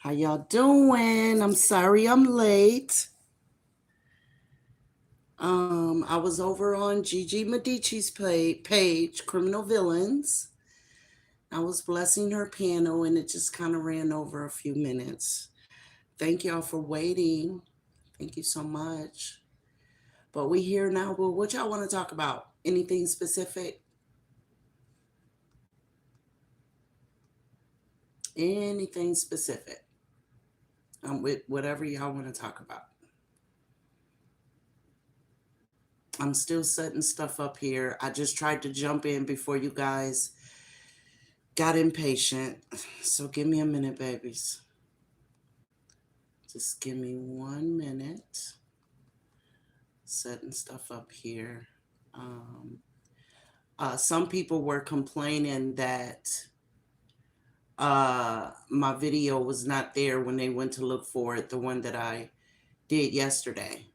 How y'all doing? I'm sorry I'm late. I was over on Gigi Medici's page, Criminal Villains. I was blessing her piano and it just kind of ran over a few minutes. Thank y'all for waiting. Thank you so much. But we here now. But what y'all want to talk about? Anything specific? Anything specific? With whatever y'all want to talk about. I'm still setting stuff up here. I just tried to jump in before you guys got impatient. So give me a minute, babies. Just give me 1 minute. Setting stuff up here. Some people were complaining that my video was not there when they went to look for it, the one that I did yesterday.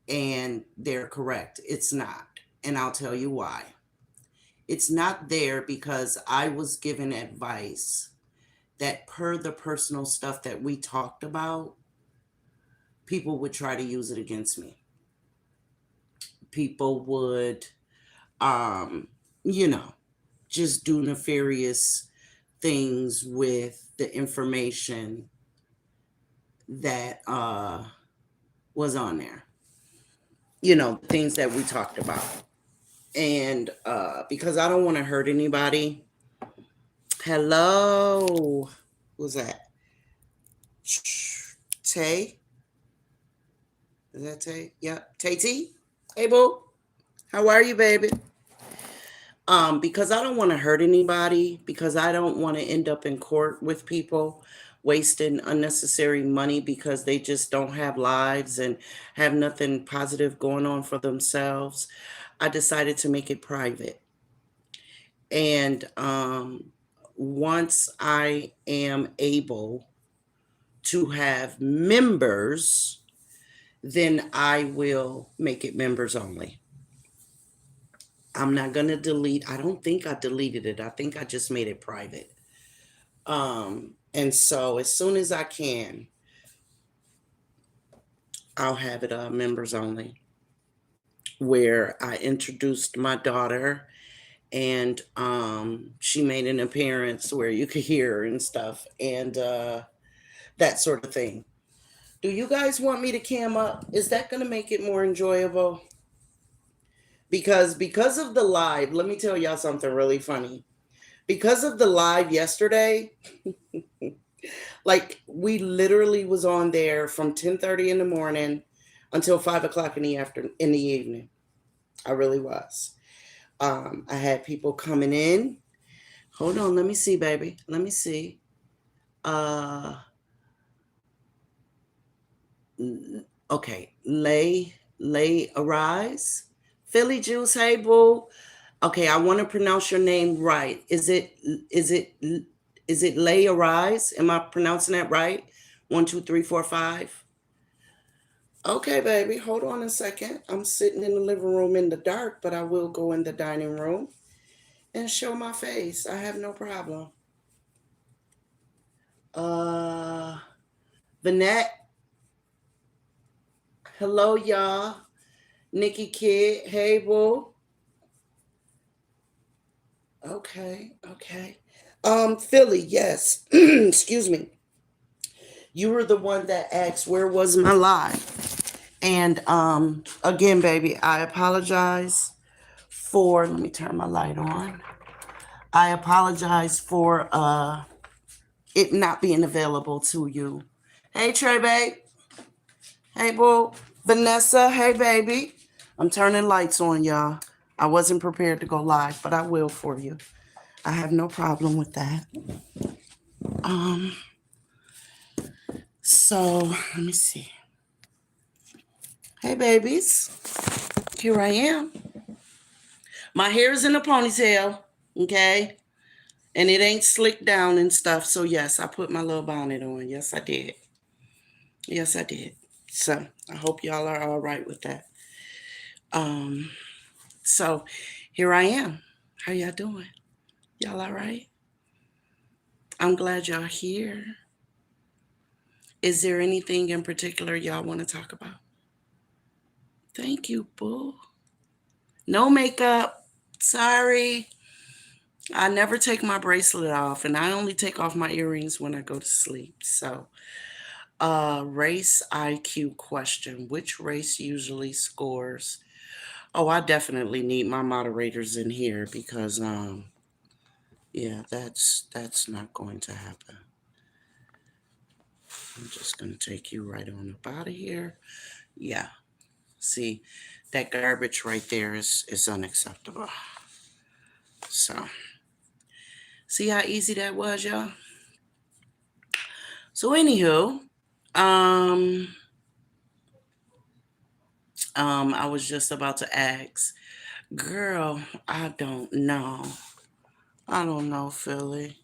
And they're correct. It's not. And I'll tell you why. It's not there because I was given advice that per the personal stuff that we talked about, people would try to use it against me. People would, just do nefarious things with the information that was on there. Things that we talked about. And because I don't want to hurt anybody. Hello. Who's that? Tay? Is that Tay? Yep. Tay T? Hey, boo. How are you, baby? Because I don't want to hurt anybody, because I don't want to end up in court with people wasting unnecessary money because they just don't have lives and have nothing positive going on for themselves. I decided to make it private. And once I am able to have members, then I will make it members only. I'm not going to delete. I don't think I deleted it. I think I just made it private. And so as soon as I can, I'll have it members only, where I introduced my daughter and she made an appearance where you could hear her and stuff and that sort of thing. Do you guys want me to cam up? Is that going to make it more enjoyable? Because of the live, let me tell y'all something really funny. Because of the live yesterday, like we literally was on there from 10:30 in the morning until 5:00 in the evening. I really was. I had people coming in. Hold on, let me see, baby. Let me see. Okay, lay arise. Philly Juice, hey boo. Okay, I want to pronounce your name right. Is it lay arise? Am I pronouncing that right? 1, 2, 3, 4, 5. Okay, baby, hold on a second. I'm sitting in the living room in the dark, but I will go in the dining room and show my face. I have no problem. Vanette. Hello, y'all. Nikki Kid. Hey, boo. Okay. Philly, yes. Excuse me. You were the one that asked where was my live. And again, baby, I apologize for, let me turn my light on. I apologize for it not being available to you. Hey, Trey, babe. Hey, boo. Vanessa, hey, baby. I'm turning lights on, y'all. I wasn't prepared to go live, but I will for you. I have no problem with that. So let me see. Hey, babies. Here I am. My hair is in a ponytail, okay? And it ain't slicked down and stuff. So, yes, I put my little bonnet on. Yes, I did. Yes, I did. So, I hope y'all are all right with that. So, here I am. How y'all doing? Y'all all right? I'm glad y'all here. Is there anything in particular y'all want to talk about? Thank you, boo. No makeup. Sorry. I never take my bracelet off, and I only take off my earrings when I go to sleep. So, race IQ question. Which race usually scores? Oh, I definitely need my moderators in here because yeah, that's not going to happen. I'm just gonna take you right on up out of here. Yeah. See, that garbage right there is unacceptable. So see how easy that was, y'all? So anywho, um I was just about to ask, girl, I don't know. I don't know, Philly.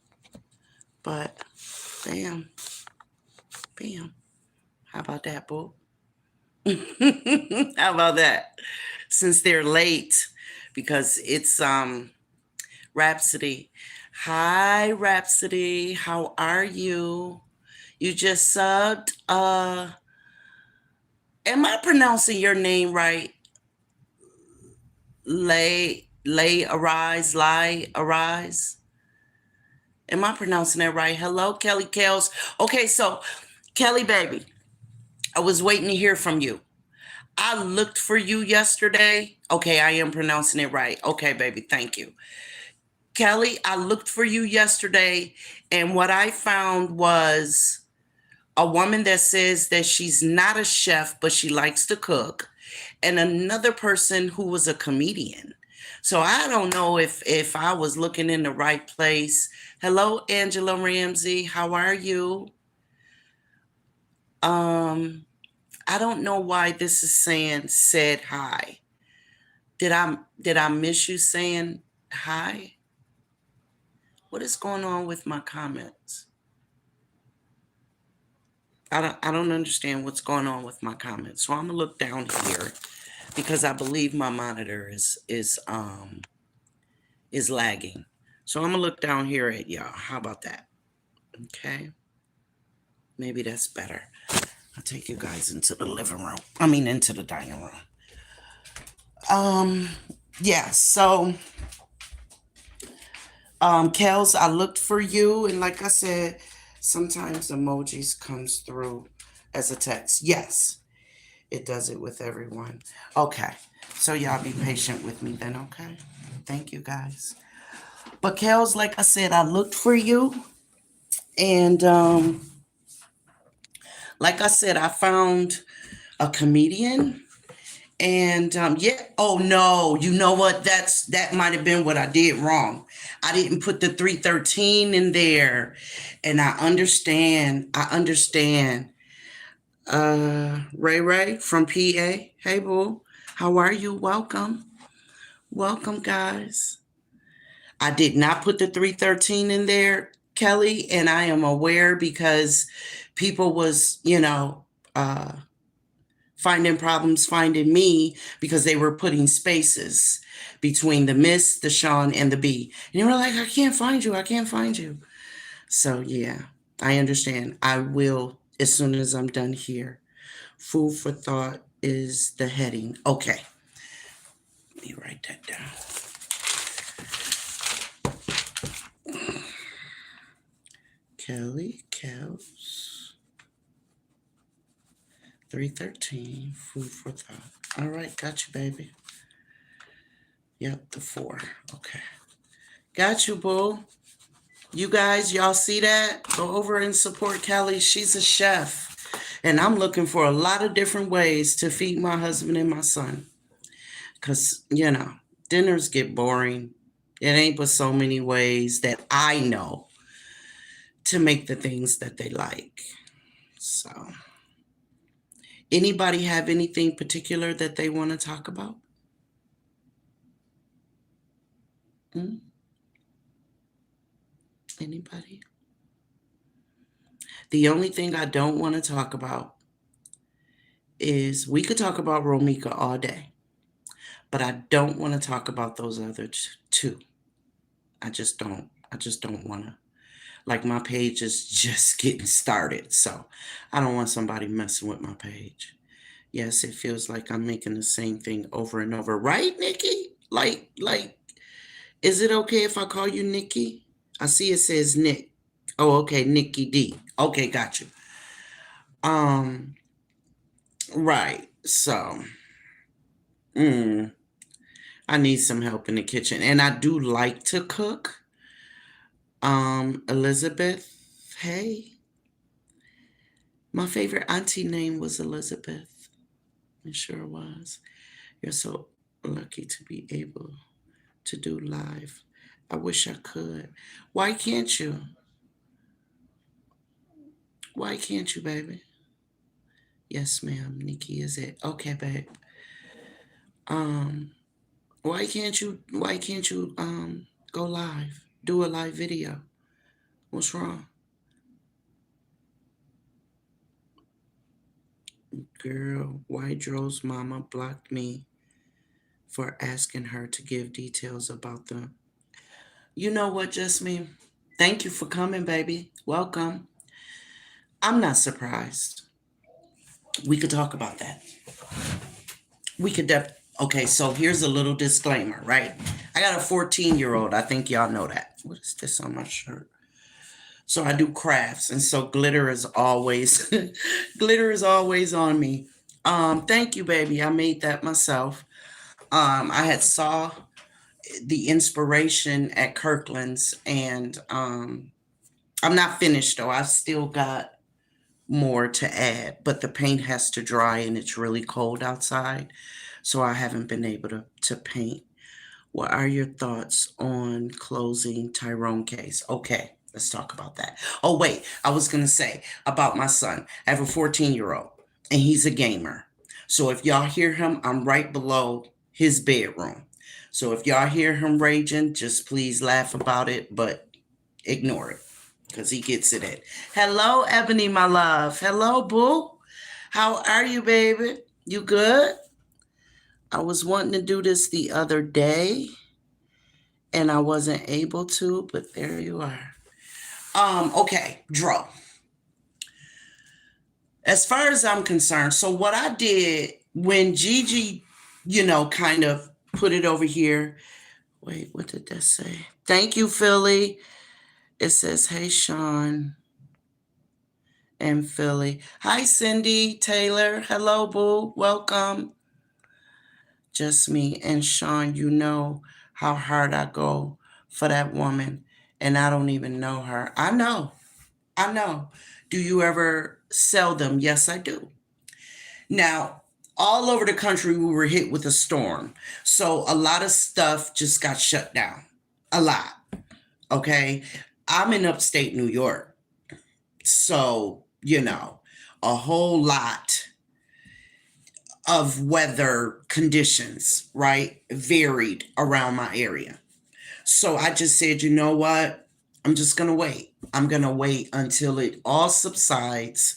But bam, bam. How about that, boo? How about that? Since they're late, because it's Rhapsody. Hi, Rhapsody. How are you? You just subbed. Am I pronouncing your name right? Lay arise. Am I pronouncing that right? Hello, Kelly Kels. Okay, so Kelly, baby, I was waiting to hear from you. I looked for you yesterday. Okay, I am pronouncing it right. Okay, baby, thank you. Kelly, I looked for you yesterday, and what I found was a woman that says that she's not a chef, but she likes to cook, and another person who was a comedian. So I don't know if I was looking in the right place. Hello, Angela Ramsey. How are you? I don't know why this is saying said hi. Did I miss you saying hi? What is going on with my comments? I don't understand what's going on with my comments. So I'm gonna look down here because I believe my monitor is lagging. So I'm gonna look down here at y'all. How about that? Okay. Maybe that's better. I'll take you guys into the living room. I mean into the dining room. Yeah, so Kels, I looked for you, and like I said, sometimes emojis comes through as a text. Yes, it does it with everyone. Okay. So y'all be patient with me then, okay? Thank you guys. But Kels, like I said, I looked for you, and like I said, I found a comedian. And yeah, oh no, you know what? That might have been what I did wrong. I didn't put the 313 in there. And I understand. I understand. Ray from PA. Hey boo. How are you? Welcome. Welcome, guys. I did not put the 313 in there, Kelly, and I am aware because people was, finding problems finding me because they were putting spaces between the Miss, the Sean, and the B. And they were like, I can't find you. I can't find you. So, yeah, I understand. I will as soon as I'm done here. Food for thought is the heading. Okay. Let me write that down. Kelly Kels 313 food for thought. All right, got you, baby. Yep, the 4. Okay. Got you, boo. You guys, y'all see that? Go over and support Kelly. She's a chef. And I'm looking for a lot of different ways to feed my husband and my son. Because, dinners get boring. It ain't but so many ways that I know to make the things that they like. So, anybody have anything particular that they want to talk about? Anybody? The only thing I don't want to talk about is we could talk about Romika all day, but I don't want to talk about those other two. I just don't want to. Like my page is just getting started. So I don't want somebody messing with my page. Yes, it feels like I'm making the same thing over and over. Right, Nikki? Like, is it okay if I call you Nikki? I see it says Nick. Oh, okay, Nikki D. Okay, got you. Um, right. So, mm, I need some help in the kitchen. And I do like to cook. Elizabeth, hey. My favorite auntie name was Elizabeth. It sure was. You're so lucky to be able to do live. I wish I could. Why can't you? Why can't you, baby? Yes, ma'am. Nikki is it. Okay, babe. Um, why can't you go live? Do a live video. What's wrong? Girl, why Joe's mama blocked me for asking her to give details about them. You know what, Jasmine? Thank you for coming, baby. Welcome. I'm not surprised. We could talk about that. We could okay, so here's a little disclaimer, right? I got a 14-year-old. I think y'all know that. What is this on my shirt? So I do crafts, and so glitter is always glitter is always on me. Thank you, baby. I made that myself. I had saw the inspiration at Kirkland's, and I'm not finished though. I've still got more to add, but the paint has to dry and it's really cold outside. So I haven't been able to paint. What are your thoughts on closing Tyrone case? Okay, let's talk about that. Oh, wait, I was going to say about my son. I have a 14-year-old and he's a gamer. So if y'all hear him, I'm right below his bedroom. So if y'all hear him raging, just please laugh about it, but ignore it because he gets it in. Hello, Ebony, my love. Hello, boo. How are you, baby? You good? I was wanting to do this the other day and I wasn't able to, but there you are. Okay, Dro. As far as I'm concerned, so what I did when Gigi, kind of put it over here. Wait, what did that say? Thank you, Philly. It says, hey, Sean and Philly. Hi, Cindy, Taylor. Hello, boo. Welcome. Just me and Sean, you know how hard I go for that woman, and I don't even know her. I know. Do you ever sell them? Yes, I do. Now, all over the country, we were hit with a storm. So a lot of stuff just got shut down. A lot. Okay. I'm in upstate New York. So, a whole lot of weather conditions, right, varied around my area. So I just said, you know what? I'm just going to wait. I'm going to wait until it all subsides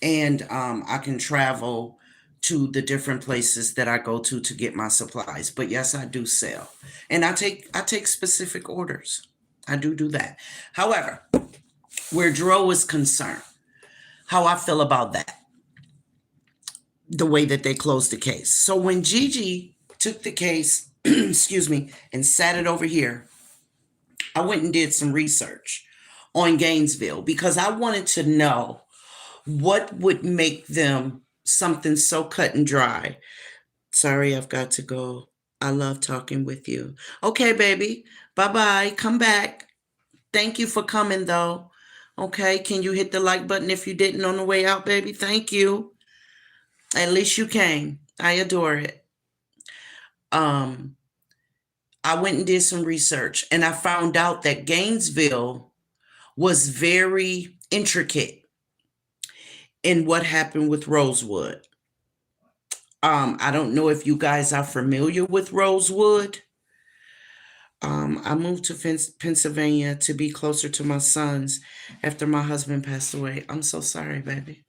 and I can travel to the different places that I go to get my supplies. But yes, I do sell. And I take specific orders. I do that. However, where Dro is concerned, how I feel about that, the way that they closed the case. So when Gigi took the case, excuse me, and sat it over here, I went and did some research on Gainesville because I wanted to know what would make them something so cut and dry. Sorry, I've got to go. I love talking with you. Okay, baby. Bye-bye. Come back. Thank you for coming, though. Okay, can you hit the like button if you didn't on the way out, baby? Thank you. At least you came. I adore it. I went and did some research, and I found out that Gainesville was very intricate in what happened with Rosewood. I don't know if you guys are familiar with Rosewood. I moved to Pennsylvania to be closer to my sons after my husband passed away. I'm so sorry, baby.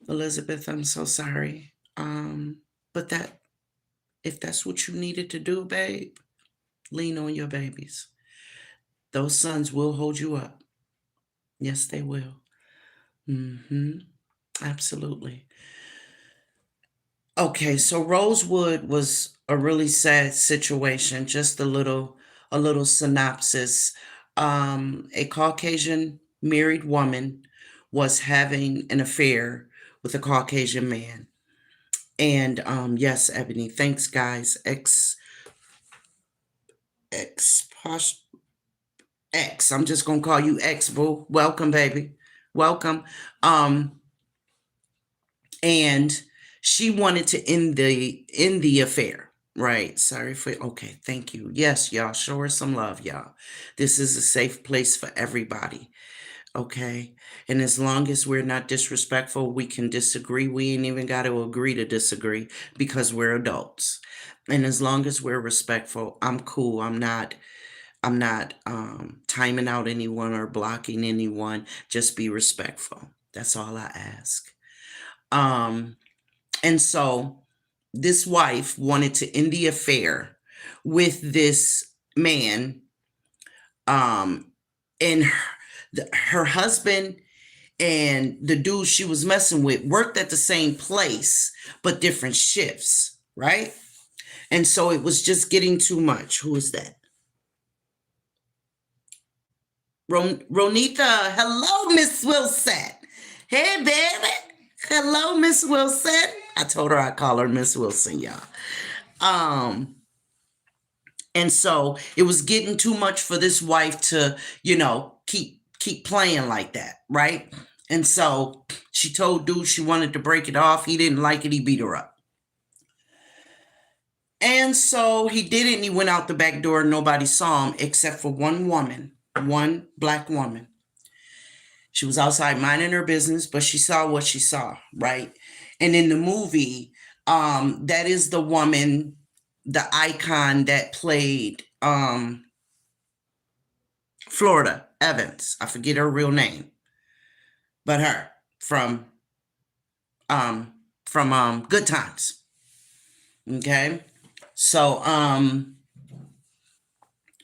Elizabeth, I'm so sorry. But if that's what you needed to do, babe, lean on your babies. Those sons will hold you up. Yes, they will. Mm-hmm. Absolutely. Okay, so Rosewood was a really sad situation. Just a little synopsis. A Caucasian married woman was having an affair with a Caucasian man. And yes, Ebony, thanks guys. Ex X. I'm just gonna call you X boo. Welcome, baby. Welcome. Um, and she wanted to end the affair. Right. Sorry for okay, thank you. Yes, y'all. Show her some love, y'all. This is a safe place for everybody. Okay. And as long as we're not disrespectful, we can disagree. We ain't even got to agree to disagree because we're adults. And as long as we're respectful, I'm cool. I'm not timing out anyone or blocking anyone. Just be respectful. That's all I ask. Um, and so this wife wanted to end the affair with this man. And her husband and the dude she was messing with worked at the same place, but different shifts, right? And so it was just getting too much. Who is that? Ronita, hello, Miss Wilson. Hey, baby. Hello, Miss Wilson. I told her I'd call her Miss Wilson, y'all. Um, and so it was getting too much for this wife to, keep playing like that, right? And so she told dude she wanted to break it off. He didn't like it. He beat her up. And so he did it and he went out the back door. Nobody saw him except for one woman, one black woman. She was outside minding her business, but she saw what she saw, right? And in the movie, that is the woman, the icon that played Florida Evans. I forget her real name, but her from Good Times. Okay, so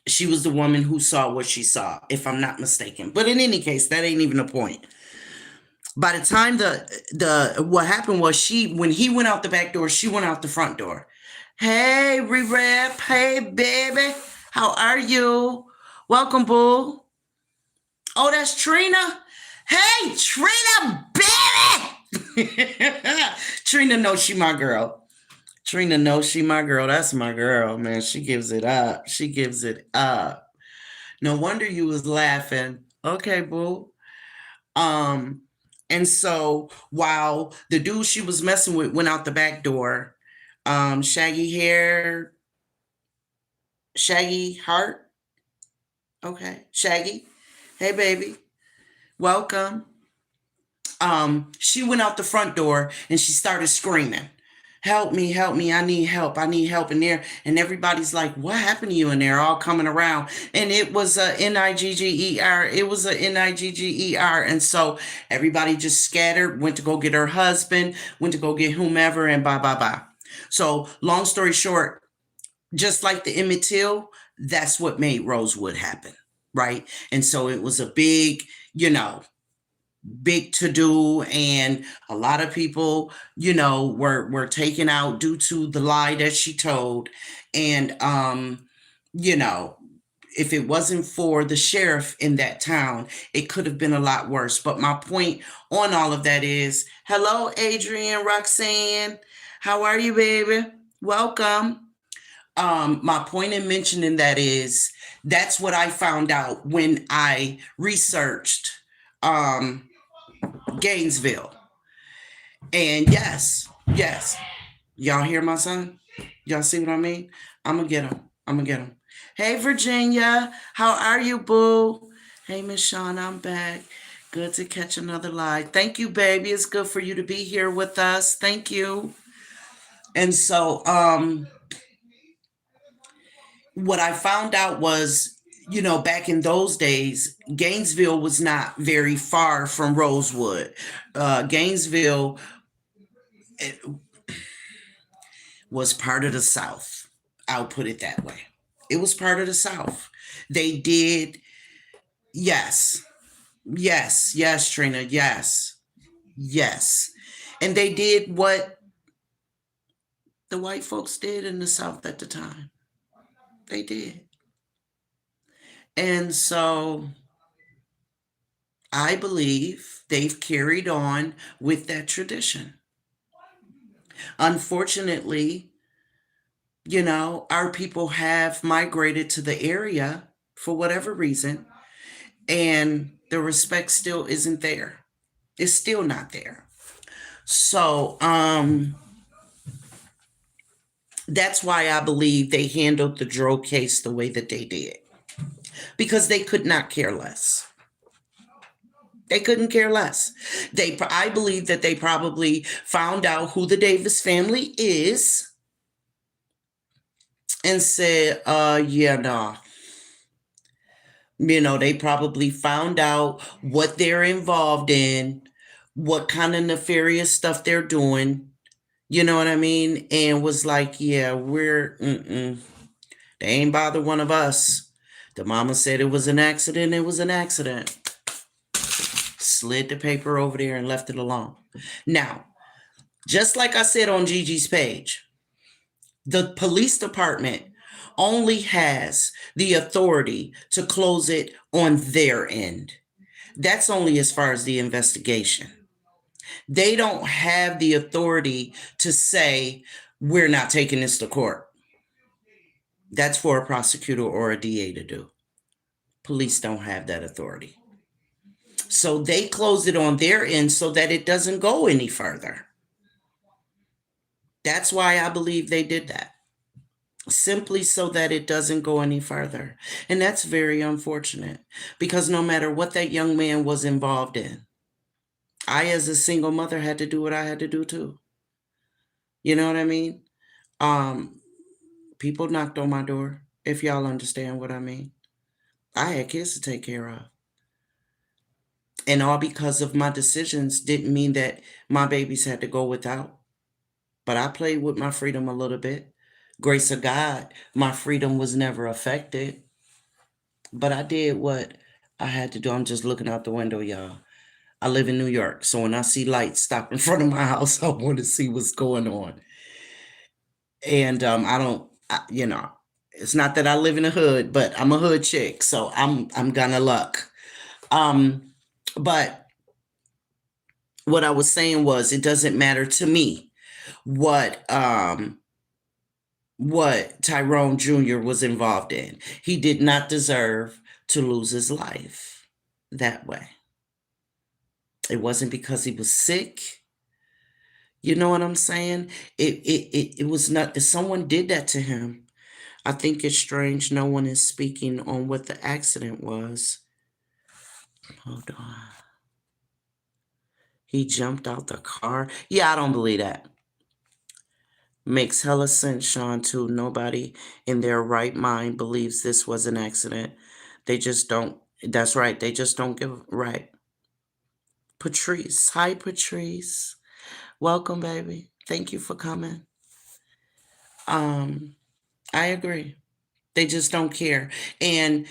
she was the woman who saw what she saw, if I'm not mistaken. But in any case, that ain't even a point. By the time the what happened was when he went out the back door, she went out the front door. Hey, Re-Rap. Hey, baby. How are you? Welcome, boo. Oh, that's Trina. Hey, Trina, baby. Trina knows she my girl. Trina knows she my girl. That's my girl, man. She gives it up. She gives it up. No wonder you was laughing. Okay, boo. Um, and so while the dude she was messing with went out the back door, shaggy hair, shaggy heart. Okay, Shaggy. Hey, baby. Welcome. She went out the front door and she started screaming, help me, I need help in there. And everybody's like, what happened to you in there? All coming around. And it was a Nigger. It was a Nigger. And so everybody just scattered, went to go get her husband, went to go get whomever, and bye, bye, bye. So long story short, just like the Emmett Till, that's what made Rosewood happen. Right. And so it was a big to do, and a lot of people were taken out due to the lie that she told. And you know if it wasn't for the sheriff in that town, it could have been a lot worse. But my point on all of that is, hello, Adrian, Roxanne, how are you, baby? Welcome. My point in mentioning that is, that's what I found out when I researched um Gainesville. And yes, y'all hear my son? Y'all see what I mean? I'm gonna get him. I'm gonna get him. Hey, Virginia, how are you, boo? Hey, Miss Shawn, I'm back. Good to catch another live. Thank you, baby. It's good for you to be here with us. Thank you. And so, what I found out was, back in those days, Gainesville was not very far from Rosewood. Gainesville was part of the South. I'll put it that way. It was part of the South. They did, yes. Yes, yes, Trina, yes, yes. And they did what the white folks did in the South at the time. They did. And so I believe they've carried on with that tradition. Unfortunately, our people have migrated to the area for whatever reason, and the respect still isn't there. It's still not there. So, that's why I believe they handled the Dro case the way that they did, because they could not care less. They couldn't care less. I believe that they probably found out who the Davis family is and said, yeah, no. They probably found out what they're involved in, what kind of nefarious stuff they're doing. You know what I mean? And was like, yeah, they ain't bother one of us. The mama said it was an accident. It was an accident. Slid the paper over there and left it alone. Now, just like I said on Gigi's page, the police department only has the authority to close it on their end. That's only as far as the investigation. They don't have the authority to say, we're not taking this to court. That's for a prosecutor or a DA to do. Police don't have that authority. So they close it on their end so that it doesn't go any further. That's why I believe they did that. Simply so that it doesn't go any further. And that's very unfortunate, because no matter what that young man was involved in, I, as a single mother, had to do what I had to do too. You know what I mean? People knocked on my door, if y'all understand what I mean. I had kids to take care of. And all because of my decisions didn't mean that my babies had to go without. But I played with my freedom a little bit. Grace of God, my freedom was never affected. But I did what I had to do. I'm just looking out the window, y'all. I live in New York, so when I see lights stop in front of my house, I want to see what's going on. And I don't, it's not that I live in a hood, but I'm a hood chick, so I'm gonna luck. But what I was saying was, it doesn't matter to me what Tyrone Jr. was involved in. He did not deserve to lose his life that way. It wasn't because he was sick. You know what I'm saying? It was not that someone did that to him. I think it's strange no one is speaking on what the accident was. Hold on. He jumped out the car. Yeah, I don't believe that. Makes hella sense, Sean, too. Nobody in their right mind believes this was an accident. They just don't. That's right. They just don't give. Right. Patrice. Hi, Patrice. Welcome, baby. Thank you for coming. I agree. They just don't care. And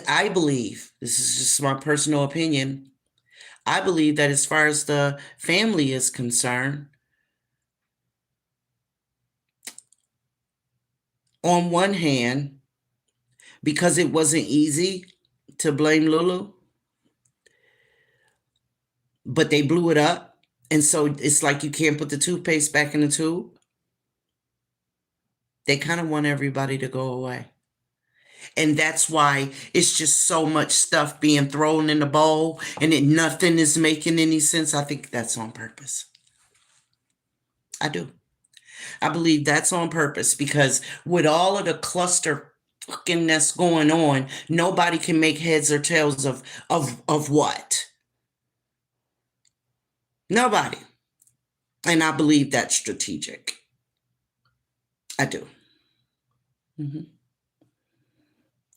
I believe, this is just my personal opinion, I believe that as far as the family is concerned, on one hand, because it wasn't easy to blame Lulu, but they blew it up. And so it's like you can't put the toothpaste back in the tube. They kind of want everybody to go away. And that's why it's just so much stuff being thrown in the bowl and nothing is making any sense. I think that's on purpose. I do. I believe that's on purpose, because with all of the cluster fuckingness going on, nobody can make heads or tails of what? Nobody. And I believe that's strategic. I do. Mm-hmm.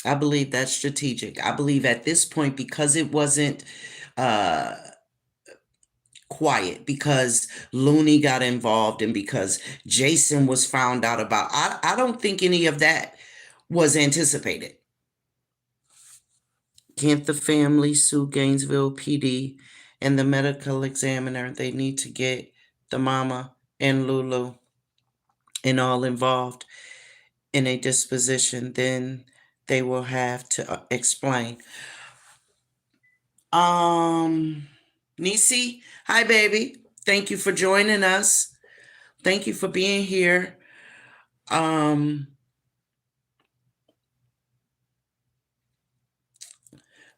I believe that's strategic. I believe at this point, because it wasn't quiet, because Looney got involved and because Jason was found out about, I don't think any of that was anticipated. Can't the family sue Gainesville PD and the medical examiner? They need to get the mama and Lulu and all involved in a disposition. Then they will have to explain. Nisi, hi baby. Thank you for joining us. Thank you for being here.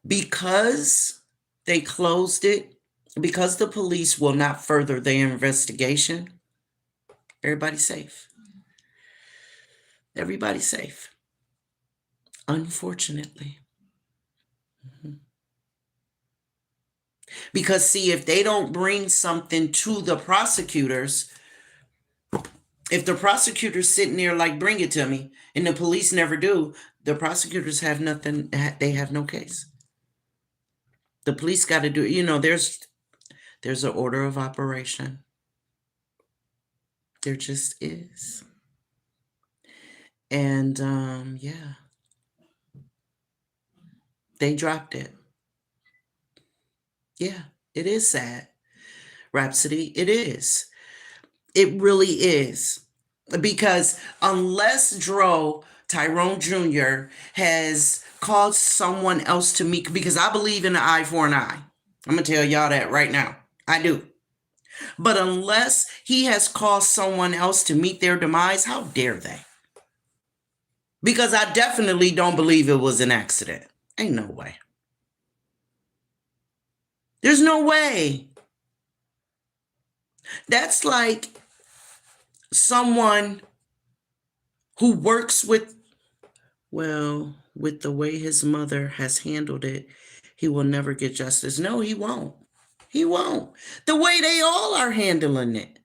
Because they closed it, because the police will not further their investigation, everybody's safe. Everybody's safe. Unfortunately. Because, see, if they don't bring something to the prosecutors, if the prosecutor's sitting there like, bring it to me, and the police never do, the prosecutors have nothing, they have no case. The police got to do it. There's an order of operation. There just is. And, yeah. They dropped it. Yeah, it is sad. Rhapsody, it is. It really is. Because unless Tyrone Jr. has called someone else to meet, because I believe in an eye for an eye. I'm going to tell y'all that right now. I do. But unless he has caused someone else to meet their demise, how dare they? Because I definitely don't believe it was an accident. Ain't no way. There's no way. That's like someone who works with the way his mother has handled it, he will never get justice. No, he won't. He won't. The way they all are handling it.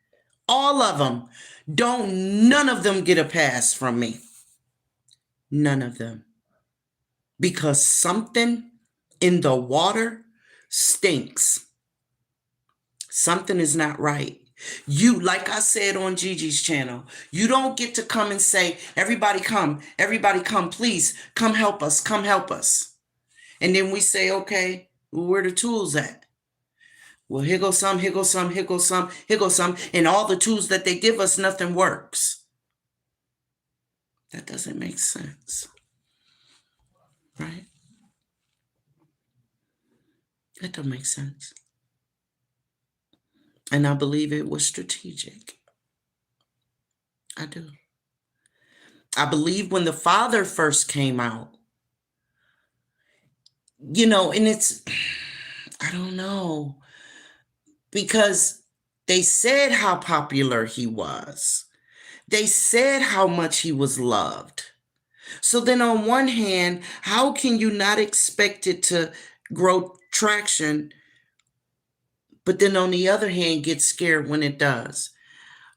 All of them. None of them get a pass from me. None of them. Because something in the water stinks. Something is not right. You, like I said on Gigi's channel, you don't get to come and say, everybody come, please, come help us, come help us. And then we say, okay, well, where the tools at? Well, here goes some, here goes some, here goes some, here goes some. And all the tools that they give us, nothing works. That doesn't make sense. Right? That don't make sense. And I believe it was strategic. I do. I believe when the father first came out, and it's, I don't know, because they said how popular he was. They said how much he was loved. So then on one hand, how can you not expect it to grow traction, but then on the other hand, get scared when it does?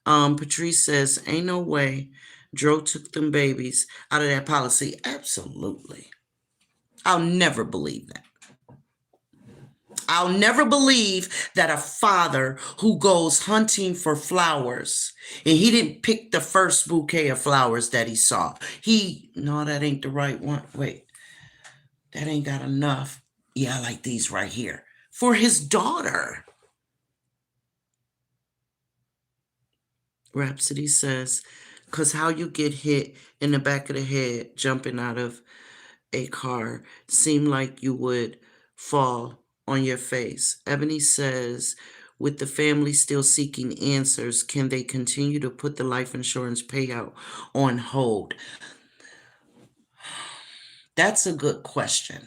Patrice says, ain't no way Dro took them babies out of that policy. Absolutely. I'll never believe that. I'll never believe that a father who goes hunting for flowers and he didn't pick the first bouquet of flowers that he saw. No, that ain't the right one. Wait, that ain't got enough. Yeah, I like these right here. For his daughter. Rhapsody says, because how you get hit in the back of the head jumping out of a car seemed like you would fall on your face. Ebony says, with the family still seeking answers, can they continue to put the life insurance payout on hold? That's a good question.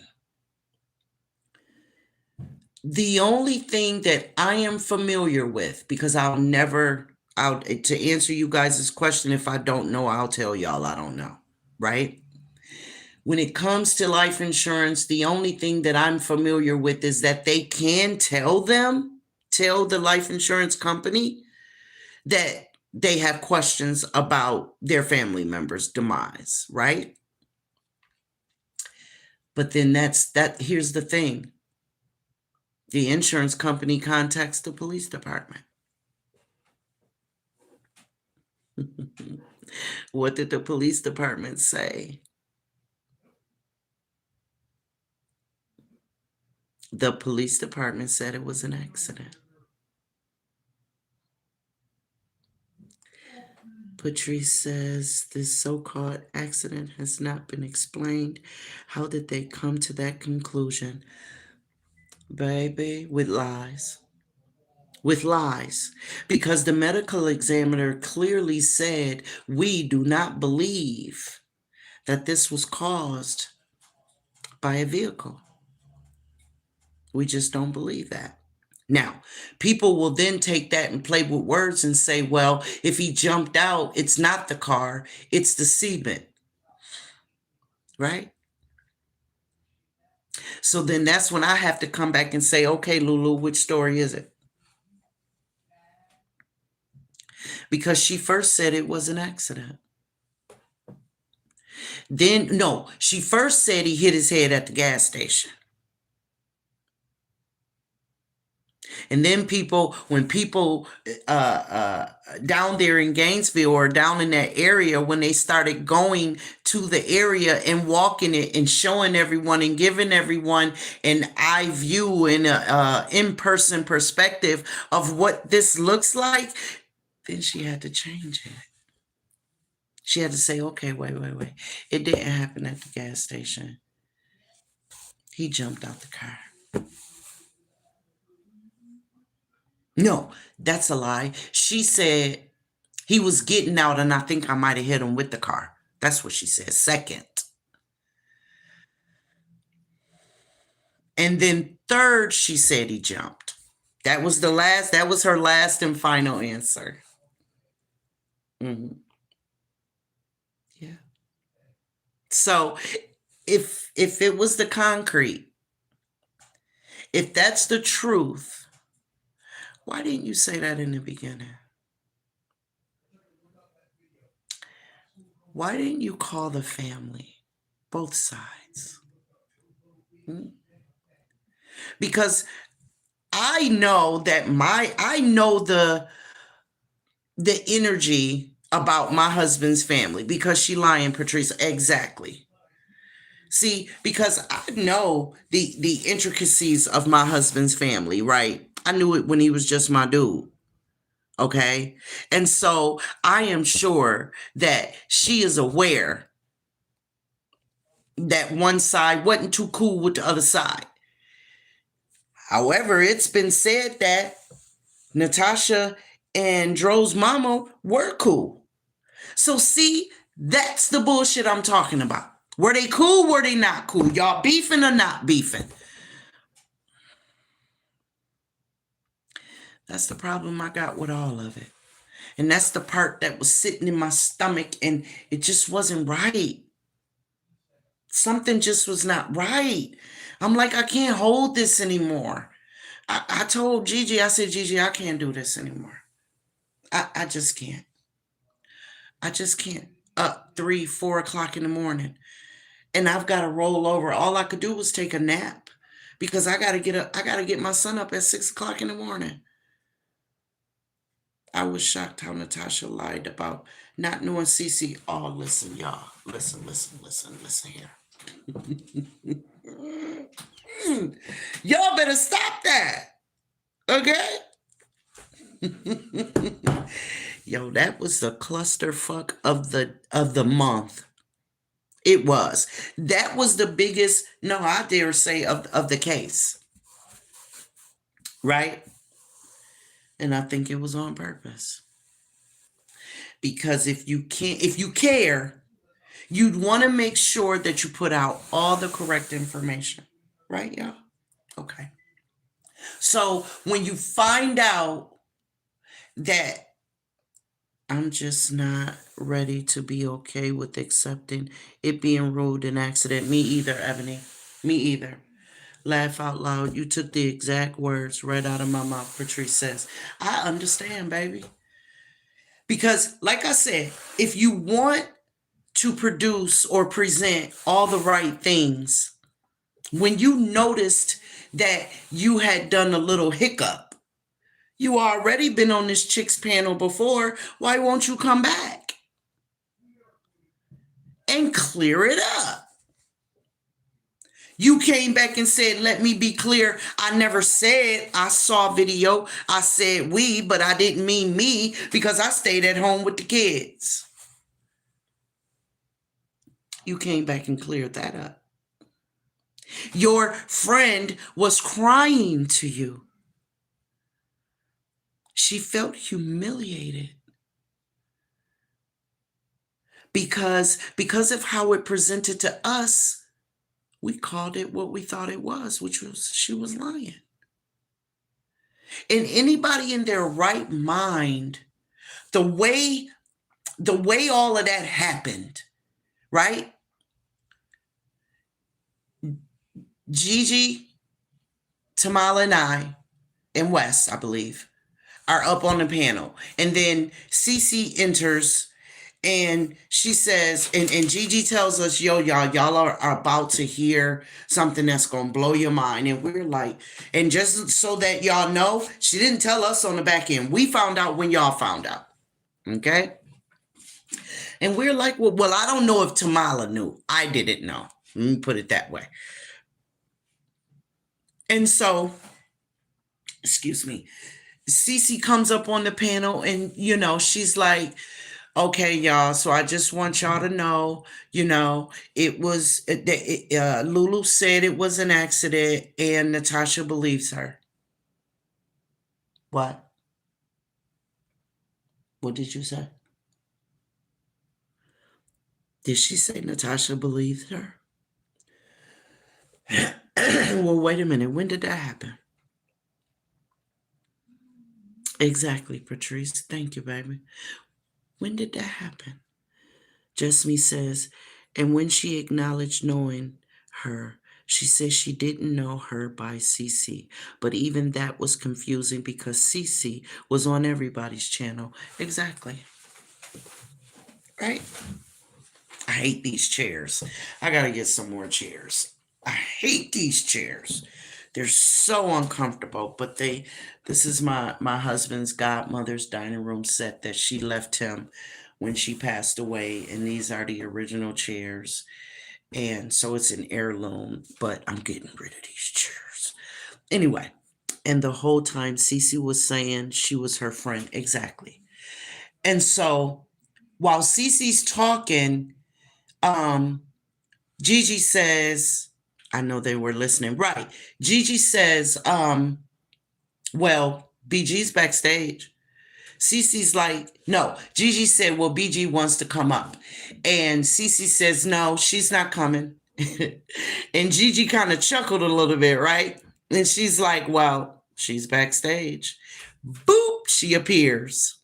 The only thing that I am familiar with, because to answer you guys' question, if I don't know, I'll tell y'all I don't know, right? When it comes to life insurance, the only thing that I'm familiar with is that they can tell the life insurance company that they have questions about their family members' demise, right? But then here's the thing. The insurance company contacts the police department. What did the police department say? The police department said it was an accident. Patrice says this so-called accident has not been explained. How did they come to that conclusion? Baby, with lies. With lies. Because the medical examiner clearly said, we do not believe that this was caused by a vehicle. We just don't believe that. Now, people will then take that and play with words and say, well, if he jumped out, it's not the car, it's the cement. Right? So then that's when I have to come back and say, okay, Lulu, which story is it? Because she first said it was an accident. Then, no, she first said he hit his head at the gas station. And then when people down there in Gainesville or down in that area, when they started going to the area and walking it and showing everyone and giving everyone an eye view and an in-person perspective of what this looks like, then she had to change it. She had to say, okay, wait. It didn't happen at the gas station. He jumped out the car. No, that's a lie. She said he was getting out and I think I might have hit him with the car. That's what she said. Second. And then third, she said he jumped. That was her last and final answer. Mm-hmm. Yeah. So if it was the concrete, if that's the truth, why didn't you say that in the beginning? Why didn't you call the family, both sides? Because I know that I know the energy about my husband's family because she lying, Patrice. Exactly. See, because I know the intricacies of my husband's family, right? I knew it when he was just my dude. Okay. And so I am sure that she is aware that one side wasn't too cool with the other side. However, it's been said that Natasha and Dro's mama were cool. So see, that's the bullshit I'm talking about. Were they cool? Were they not cool? Y'all beefing or not beefing? That's the problem I got with all of it. And that's the part that was sitting in my stomach and it just wasn't right. Something just was not right. I'm like, I can't hold this anymore. I told Gigi, I said, Gigi, I can't do this anymore. I just can't. I just can't. Up 3, 4 o'clock in the morning. And I've got to roll over. All I could do was take a nap because I got to get up. I got to get my son up at 6 o'clock in the morning. I was shocked how Natasha lied about not knowing Cece. Oh, listen, y'all. Listen here. Y'all better stop that. Okay? Yo, that was the clusterfuck of the month. It was. That was the biggest, no, I dare say, of the case. Right? And I think it was on purpose. Because if you care, you'd want to make sure that you put out all the correct information. Right, y'all? Okay. So when you find out that I'm just not ready to be okay with accepting it being ruled an accident. Me either, Ebony. Me either. Laugh out loud. You took the exact words right out of my mouth. Patrice says, I understand, baby. Because, like I said, if you want to produce or present all the right things, when you noticed that you had done a little hiccup, you already been on this chick's panel before, why won't you come back and clear it up? You came back and said, let me be clear. I never said I saw video. I said we, but I didn't mean me because I stayed at home with the kids. You came back and cleared that up. Your friend was crying to you. She felt humiliated because of how it presented to us. We called it what we thought it was, which was she was lying. And anybody in their right mind, the way all of that happened, right? Gigi, Tamala, and I, and Wes, I believe, are up on the panel. And then Cece enters and she says, and Gigi tells us, yo, y'all are about to hear something that's going to blow your mind. And we're like, and just so that y'all know, she didn't tell us on the back end. We found out when y'all found out. Okay? And we're like, well, I don't know if Tamala knew. I didn't know. Let me put it that way. And so, excuse me, Cece comes up on the panel and, she's like, okay, y'all, so I just want y'all to know, it was, Lulu said it was an accident and Natasha believes her. What? What did you say? Did she say Natasha believed her? Well, wait a minute. When did that happen? Exactly, Patrice. Thank you, baby. When did that happen? Jesme says, and when she acknowledged knowing her, she says she didn't know her by Cece. But even that was confusing because Cece was on everybody's channel. Exactly. Right? I hate these chairs. I got to get some more chairs. I hate these chairs. They're so uncomfortable, but this is my husband's godmother's dining room set that she left him when she passed away, and these are the original chairs. And so it's an heirloom, but I'm getting rid of these chairs. Anyway, and the whole time Cece was saying she was her friend. Exactly. And so while Cece's talking, Gigi says, I know they were listening. Right. Gigi says, well, BG's backstage. Cece's like, no. Gigi said, well, BG wants to come up. And Cece says, no, she's not coming. And Gigi kind of chuckled a little bit, right? And she's like, well, she's backstage. Boop, she appears.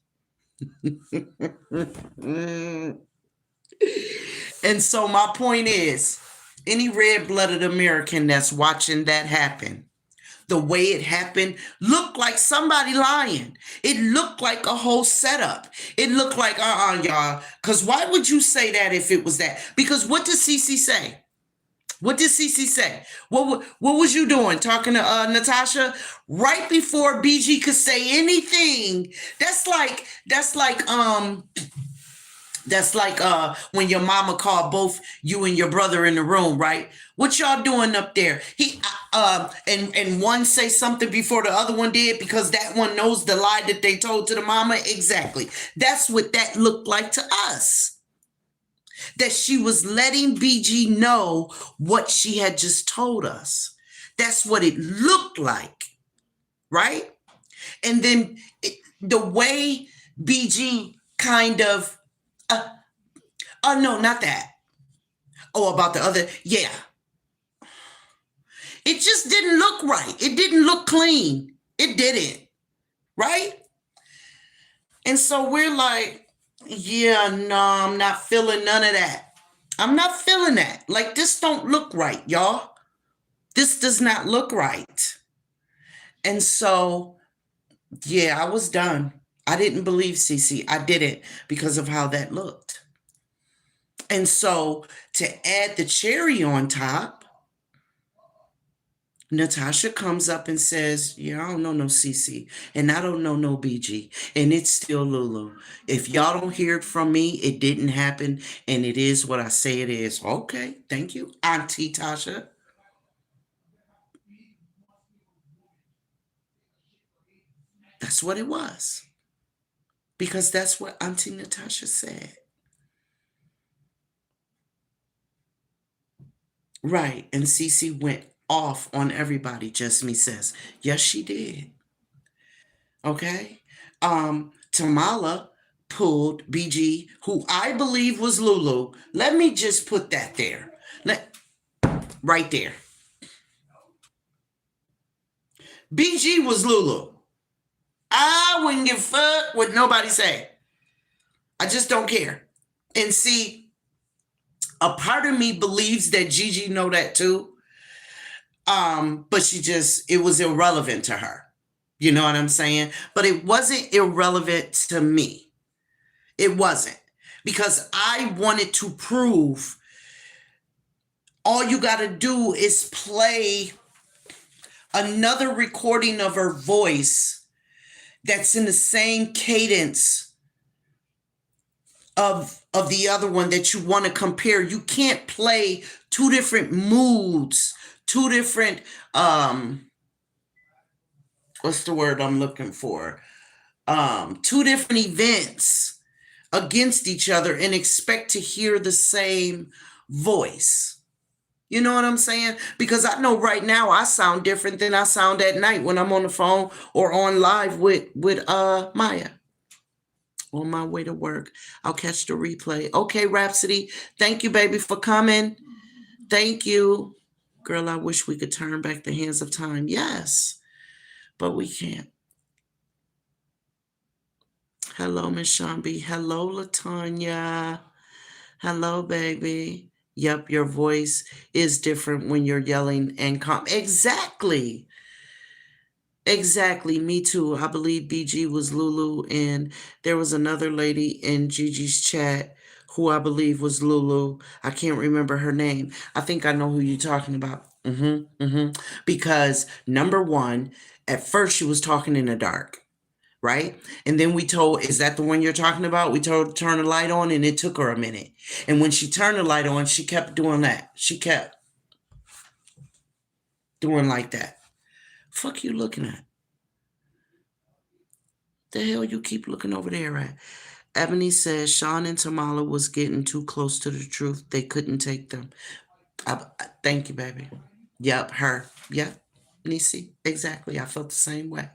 And so my point is, any red-blooded American that's watching that happen, the way it happened looked like somebody lying. It looked like a whole setup. It looked like, y'all. Because why would you say that if it was that? Because what did Cece say? What did Cece say? What was you doing? Talking to Natasha right before BG could say anything. That's like when your mama called both you and your brother in the room, right? What y'all doing up there? And one say something before the other one did because that one knows the lie that they told to the mama. Exactly. That's what that looked like to us. That she was letting BG know what she had just told us. That's what it looked like, right? And then the way BG kind of, oh, no, not that. Oh, about the other, yeah. It just didn't look right. It didn't look clean. It didn't, right? And so we're like, yeah, no, I'm not feeling none of that. I'm not feeling that. Like, this don't look right, y'all. This does not look right. And so, yeah, I was done. I didn't believe Cece. I didn't because of how that looked. And so to add the cherry on top, Natasha comes up and says, yeah, I don't know no Cece, and I don't know no BG, and it's still Lulu. If y'all don't hear it from me, it didn't happen, and it is what I say it is. Okay, thank you, Auntie Tasha. That's what it was. Because that's what Auntie Natasha said. Right. And Cece went off on everybody, Just Me says. Yes, she did. Okay. Tamala pulled BG, who I believe was Lulu. Let me just put that there. Right there. BG was Lulu. I wouldn't give a fuck what nobody say. I just don't care. And see, a part of me believes that Gigi know that too. But it was irrelevant to her. You know what I'm saying? But it wasn't irrelevant to me. It wasn't. Because I wanted to prove all you got to do is play another recording of her voice that's in the same cadence of the other one that you want to compare. You can't play two different moods, two different what's the word I'm looking for? Two different events against each other and expect to hear the same voice. You know what I'm saying? Because I know right now I sound different than I sound at night when I'm on the phone or on live with Maya. On my way to work. I'll catch the replay. Okay, Rhapsody. Thank you, baby, for coming. Thank you. Girl, I wish we could turn back the hands of time. Yes, but we can't. Hello, Miss Shambi. Hello, LaTanya. Hello, baby. Yep, your voice is different when you're yelling and calm. Exactly. Exactly. Me too. I believe BG was Lulu, and there was another lady in Gigi's chat who I believe was Lulu. I can't remember her name. I think I know who you're talking about. Because number one, at first she was talking in the dark. Right? And then we told, is that the one you're talking about? We told her to turn the light on, and it took her a minute. And when she turned the light on, she kept doing that. She kept doing like that. Fuck you looking at? The hell you keep looking over there at? Ebony says Sean and Tamala was getting too close to the truth. They couldn't take them. Thank you, baby. Yep, her. Yep. Nisi, exactly. I felt the same way.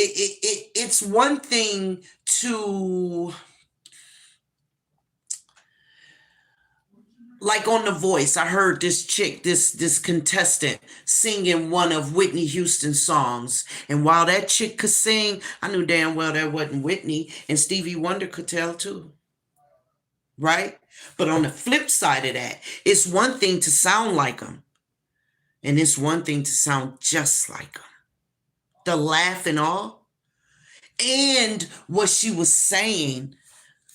It's one thing to, like on The Voice, I heard this chick, this contestant singing one of Whitney Houston's songs. And while that chick could sing, I knew damn well that wasn't Whitney, and Stevie Wonder could tell too. Right? But on the flip side of that, it's one thing to sound like them, and it's one thing to sound just like them. The laugh and all. And what she was saying.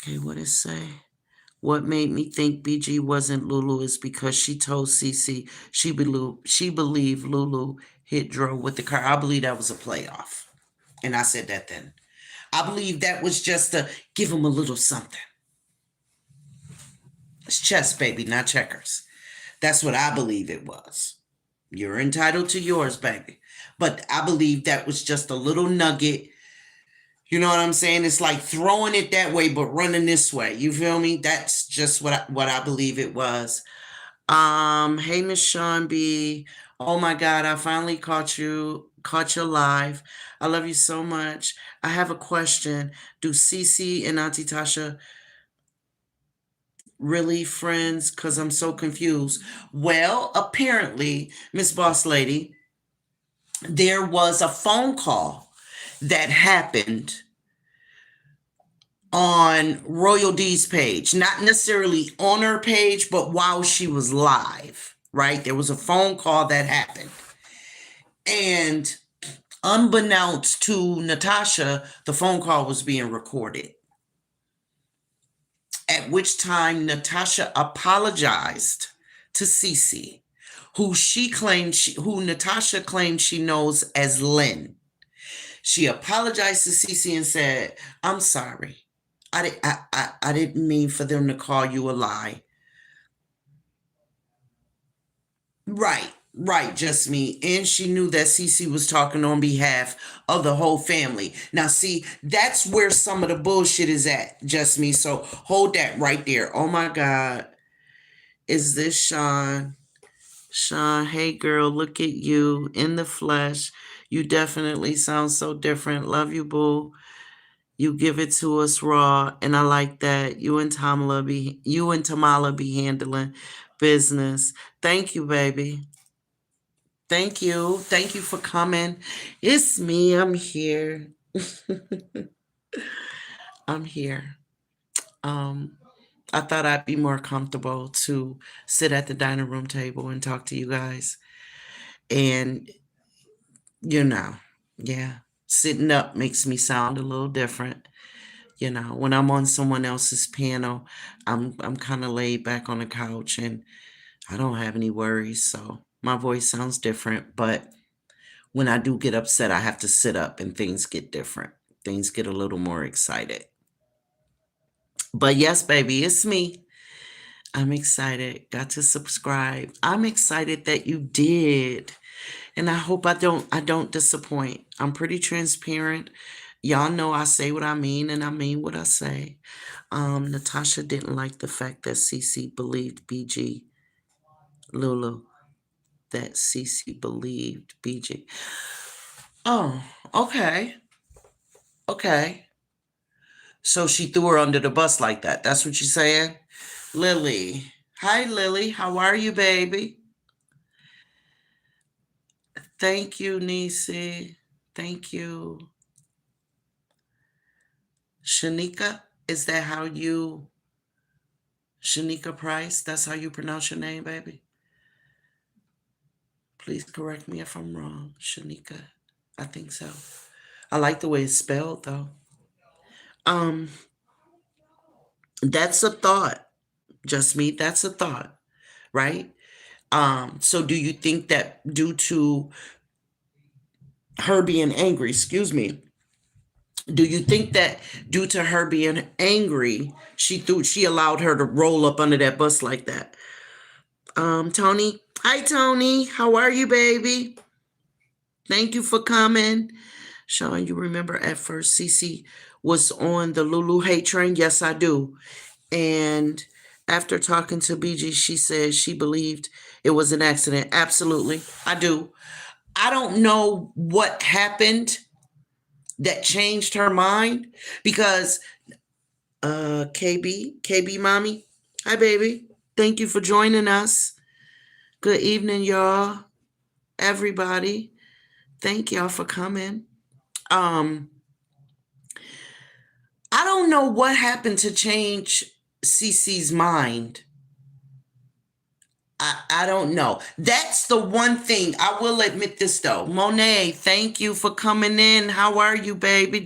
Okay, what did it say? What made me think BG wasn't Lulu is because she told Cece she believed Lulu hit Dro with the car. I believe that was a playoff. And I said that then. I believe that was just to give him a little something. It's chess, baby, not checkers. That's what I believe it was. You're entitled to yours, baby. But I believe that was just a little nugget. You know what I'm saying? It's like throwing it that way, but running this way. You feel me? That's just what I believe it was. Hey, Miss Sean B. Oh my God, I finally caught you live. I love you so much. I have a question. Do Cece and Auntie Tasha really friends? Because I'm so confused. Well, apparently, Miss Boss Lady, there was a phone call that happened on Royal D's page, not necessarily on her page, but while she was live, right? There was a phone call that happened. And unbeknownst to Natasha, the phone call was being recorded. At which time Natasha apologized to Cece, who Natasha claimed she knows as Lynn. She apologized to Cece and said, "I'm sorry. I didn't mean for them to call you a lie." Right. Right, just me. And she knew that Cece was talking on behalf of the whole family. Now, see, that's where some of the bullshit is at, just me. So hold that right there. Oh my God. Is this Sean? Sean, hey girl, look at you in the flesh. You definitely sound so different. Love you, boo. You give it to us raw, and I like that. You and Tamala be handling business. Thank you, baby. Thank you. Thank you for coming. It's me. I'm here. I'm here. Um, I thought I'd be more comfortable to sit at the dining room table and talk to you guys. And you know, yeah, sitting up makes me sound a little different. You know, when I'm on someone else's panel, I'm kind of laid back on the couch and I don't have any worries, so my voice sounds different, but when I do get upset, I have to sit up and things get different. Things get a little more excited. But yes, baby, it's me. I'm excited. Got to subscribe. I'm excited that you did. And I hope I don't disappoint. I'm pretty transparent. Y'all know I say what I mean and I mean what I say. Natasha didn't like the fact that Cece believed BG. Lulu, that Cece believed BG. Oh, okay. Okay. So she threw her under the bus like that. That's what you're saying? Lily. Hi, Lily. How are you, baby? Thank you, Nisi. Thank you. Shanika, is that how you, Shanika Price? That's how you pronounce your name, baby? Please correct me if I'm wrong. Shanika. I think so. I like the way it's spelled, though. Um, that's a thought. Just me. That's a thought, right? So do you think that due to her being angry, excuse me, do you think that due to her being angry, she allowed her to roll up under that bus like that? Tony. Hi, Tony. How are you, baby? Thank you for coming. Sean, you remember at first Cece was on the Lulu hate train? Yes, I do. And after talking to BG, she said she believed it was an accident. Absolutely. I do. I don't know what happened that changed her mind because KB mommy. Hi baby. Thank you for joining us. Good evening, y'all. Everybody. Thank y'all for coming. Um I don't know what happened to change Cece's mind. I don't know. That's the one thing. I will admit this though. Monet, thank you for coming in. How are you, baby?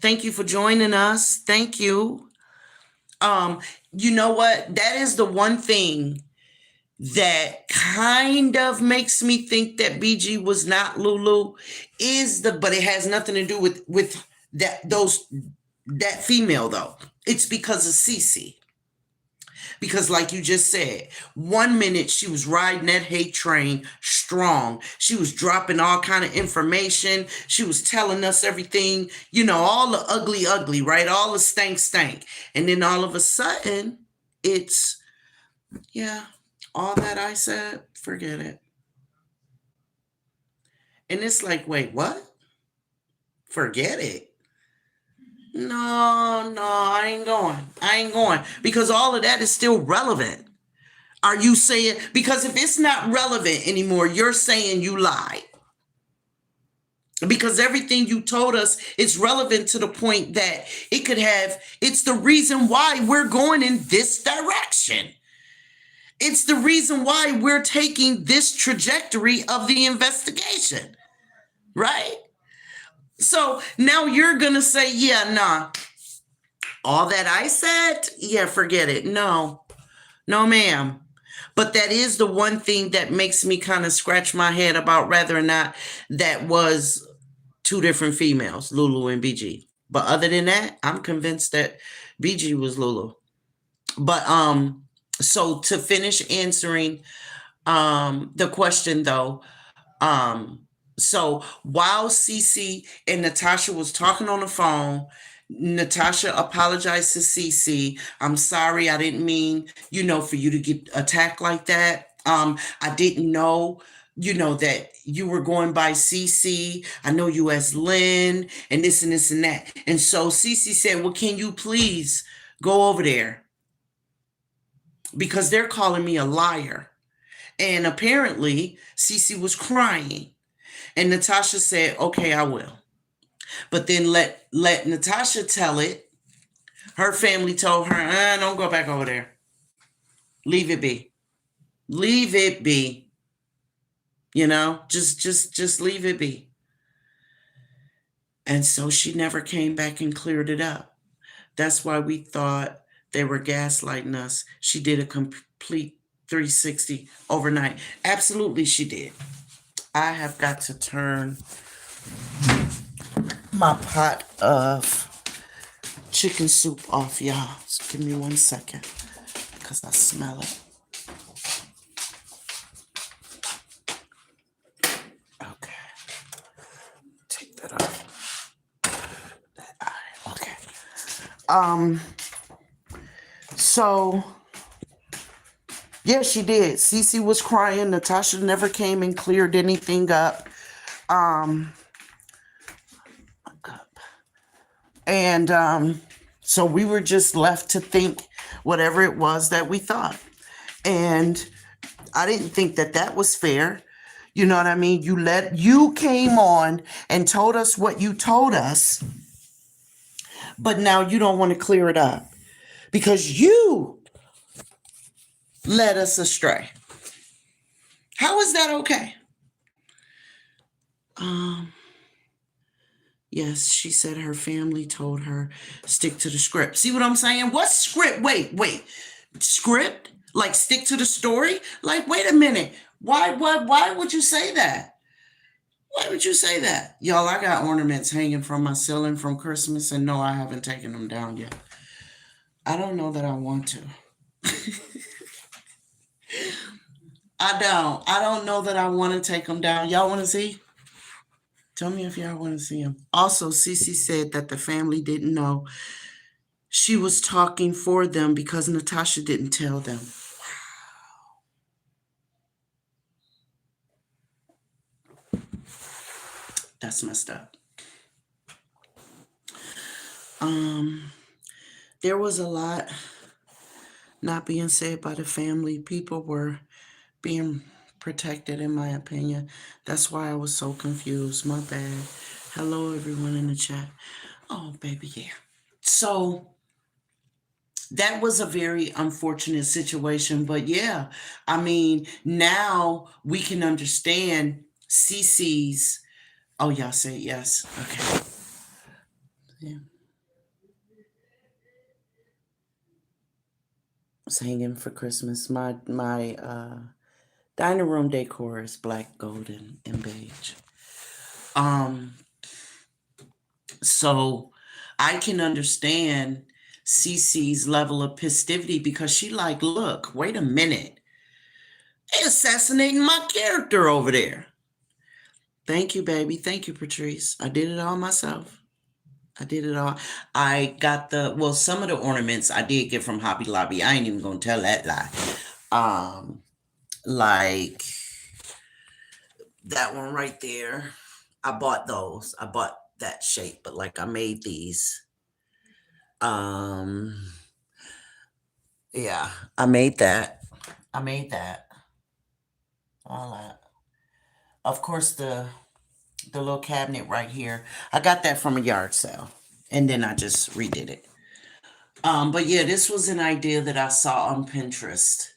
Thank you for joining us. Thank you. Um, you know what? That is the one thing that kind of makes me think that BG was not Lulu but it has nothing to do with that female though. It's because of Cece. Because like you just said, 1 minute she was riding that hate train strong. She was dropping all kind of information. She was telling us everything, all the ugly, right? All the stank. And then all of a sudden, it's, yeah, all that I said, forget it. And it's like, wait, what? Forget it. No, I ain't going. Because all of that is still relevant. Are you saying, because if it's not relevant anymore, you're saying you lied? Because everything you told us is relevant to the point that it's the reason why we're going in this direction. It's the reason why we're taking this trajectory of the investigation, right? So now you're going to say, yeah, nah, all that I said, yeah, forget it. No, ma'am. But that is the one thing that makes me kind of scratch my head about whether or not that was two different females, Lulu and BG. But other than that, I'm convinced that BG was Lulu. But so to finish answering The question though, um, so while Cece and Natasha was talking on the phone, Natasha apologized to Cece. I'm sorry, I didn't mean, for you to get attacked like that. I didn't know, that you were going by Cece. I know you as Lynn and this and this and that. And so Cece said, well, can you please go over there? Because they're calling me a liar. And apparently, Cece was crying. And Natasha said, okay, I will. But then let Natasha tell it. Her family told her, don't go back over there. Leave it be. Leave it be. Just leave it be. And so she never came back and cleared it up. That's why we thought they were gaslighting us. She did a complete 360 overnight. Absolutely, she did. I have got to turn my pot of chicken soup off, y'all. So give me 1 second because I smell it. Okay. Take that off. Okay. So yeah, she did. Cece was crying. Natasha never came and cleared anything up. And so we were just left to think whatever it was that we thought. And I didn't think that was fair. You know what I mean? You came on and told us what you told us, but now you don't want to clear it up because you led us astray. How is that okay? Yes, she said her family told her stick to the script. See what I'm saying? What script? Wait. Script? Like stick to the story? Like, wait a minute. Why would you say that? Why would you say that? Y'all, I got ornaments hanging from my ceiling from Christmas, and no, I haven't taken them down yet. I don't know that I want to. I don't know that I want to take them down. Y'all want to see? Tell me if y'all want to see them. Also, Cece said that the family didn't know she was talking for them because Natasha didn't tell them. Wow. That's messed up. There was a lot not being said by the family. People were being protected, in my opinion. That's why I was so confused. My bad. Hello, everyone in the chat. Oh, baby, yeah. So that was a very unfortunate situation. But yeah, I mean, now we can understand Cece's. Oh, y'all say yes. Okay. Yeah. I was hanging for Christmas. My dining room decor is black, golden, and beige. So I can understand Cece's level of festivity because she like, look, wait a minute. They assassinating my character over there. Thank you, baby. Thank you, Patrice. I did it all myself. I did it all. I got some of the ornaments I did get from Hobby Lobby. I ain't even gonna tell that lie. Like that one right there. I bought those. I bought that shape, but like I made these. Yeah, I made that. All that. Of course, the little cabinet right here. I got that from a yard sale, and then I just redid it. But yeah, this was an idea that I saw on Pinterest.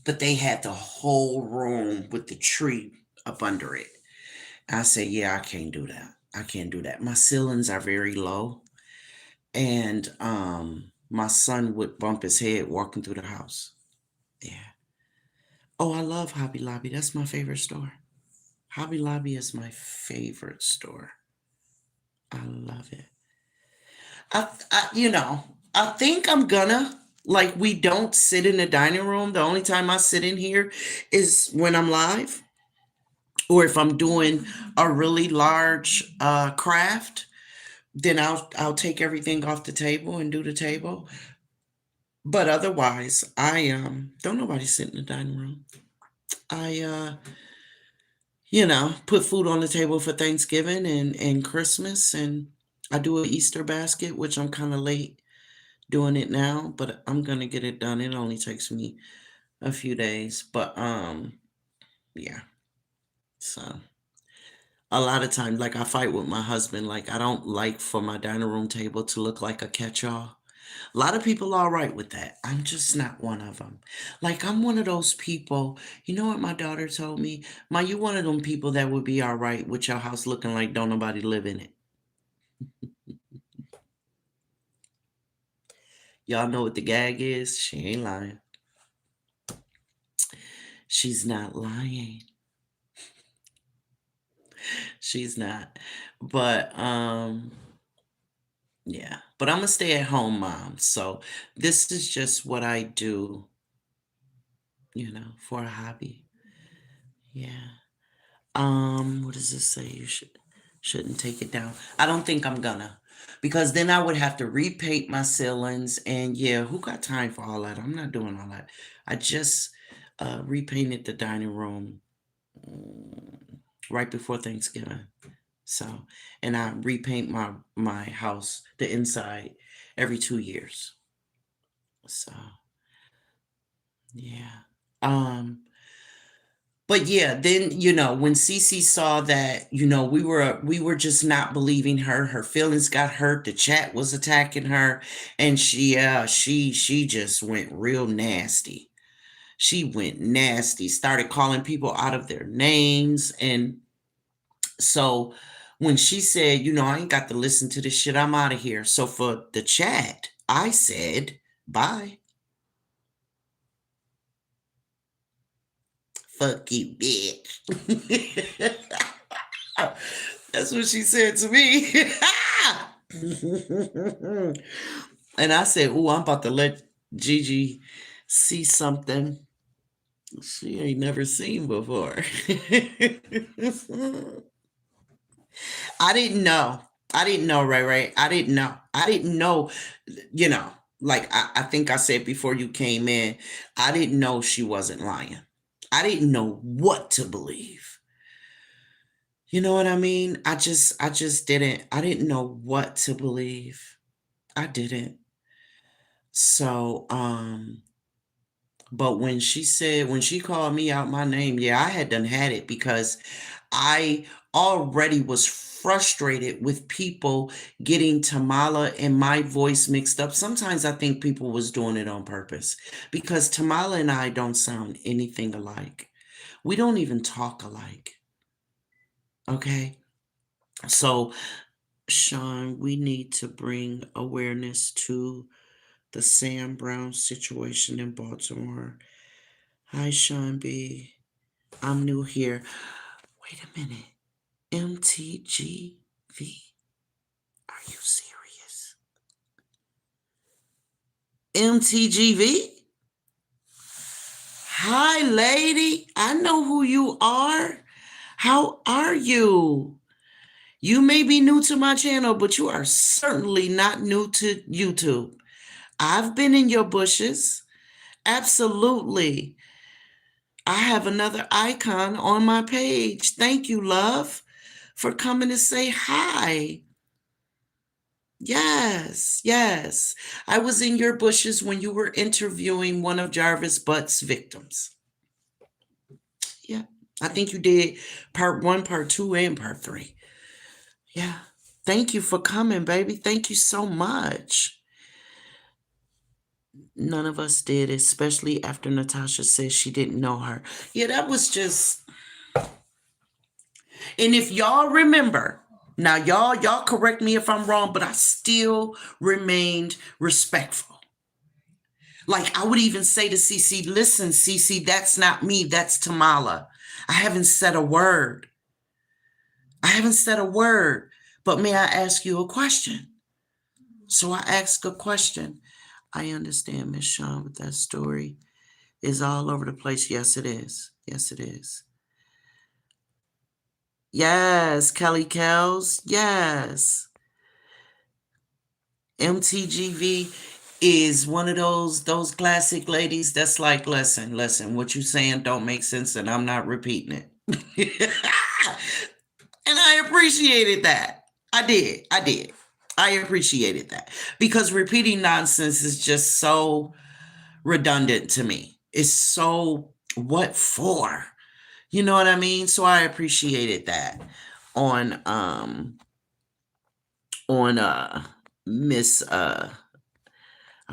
But they had the whole room with the tree up under it. I said, yeah, I can't do that. I can't do that. My ceilings are very low. And my son would bump his head walking through the house. Yeah. Oh, I love Hobby Lobby. That's my favorite store. Hobby Lobby is my favorite store. I love it. I think I'm gonna Like, we don't sit in the dining room. The only time I sit in here is when I'm live or if I'm doing a really large craft. Then I'll take everything off the table and do the table. But otherwise, I don't nobody sit in the dining room. I put food on the table for Thanksgiving and Christmas, and I do an Easter basket, which I'm kind of late doing it now, but I'm gonna get it done. It only takes me a few days, but yeah. So a lot of times, like, I fight with my husband. Like, I don't like for my dining room table to look like a catch-all. A lot of people are all right with that. I'm just not one of them. Like, I'm one of those people. You know what my daughter told me? You one of them people that would be all right with your house looking like don't nobody live in it. Y'all know what the gag is? She ain't lying. She's not lying. She's not. But yeah. But I'm a stay-at-home mom. So this is just what I do, for a hobby. Yeah. What does this say? You shouldn't take it down. I don't think I'm gonna. Because then I would have to repaint my ceilings, and yeah, who got time for all that? I'm not doing all that. I just repainted the dining room mm, right before Thanksgiving. So, and I repaint my house, the inside, every 2 years. So, yeah. Um, but yeah, then when Cece saw that, we were just not believing her. Her feelings got hurt. The chat was attacking her, and she just went real nasty. She went nasty. Started calling people out of their names, and so when she said, I ain't got to listen to this shit. I'm out of here. So for the chat, I said bye. Fuck you, bitch. That's what she said to me. And I said, "Ooh, I'm about to let Gigi see something she ain't never seen before." I didn't know. I didn't know, Ray Ray. I didn't know. I didn't know, you know, like I think I said before you came in, I didn't know she wasn't lying. I didn't know what to believe. You know what I mean? I just I didn't know what to believe. I didn't. So, but when she called me out my name, yeah, I had done had it because I already was frustrated with people getting Tamala and my voice mixed up. Sometimes I think people was doing it on purpose because Tamala and I don't sound anything alike. We don't even talk alike. Okay. So, Sean, we need to bring awareness to the Sam Brown situation in Baltimore. Hi, Sean B. I'm new here. Wait a minute. MTGV? Are you serious? MTGV? Hi, lady. I know who you are. How are you? You may be new to my channel, but you are certainly not new to YouTube. I've been in your bushes. Absolutely. I have another icon on my page. Thank you, love, for coming to say hi. Yes, yes. I was in your bushes when you were interviewing one of Jarvis Butt's victims. Yeah. I think you did part one, part two, and part three. Yeah. Thank you for coming, baby. Thank you so much. None of us did, especially after Natasha said she didn't know her. Yeah, that was just. And if y'all remember, now y'all correct me if I'm wrong, but I still remained respectful. Like, I would even say to Cece, listen, Cece, that's not me, that's Tamala. I haven't said a word. I haven't said a word. But may I ask you a question? So I asked a question. I understand, Miss Shawn, but that story is all over the place. Yes, it is. Yes, it is. Yes, Kelly Kells. Yes. MTGV is one of those classic ladies that's like, listen, what you saying don't make sense and I'm not repeating it. And I appreciated that. I did. I appreciated that because repeating nonsense is just so redundant to me. It's so what for? You know what I mean? So I appreciated that on Miss I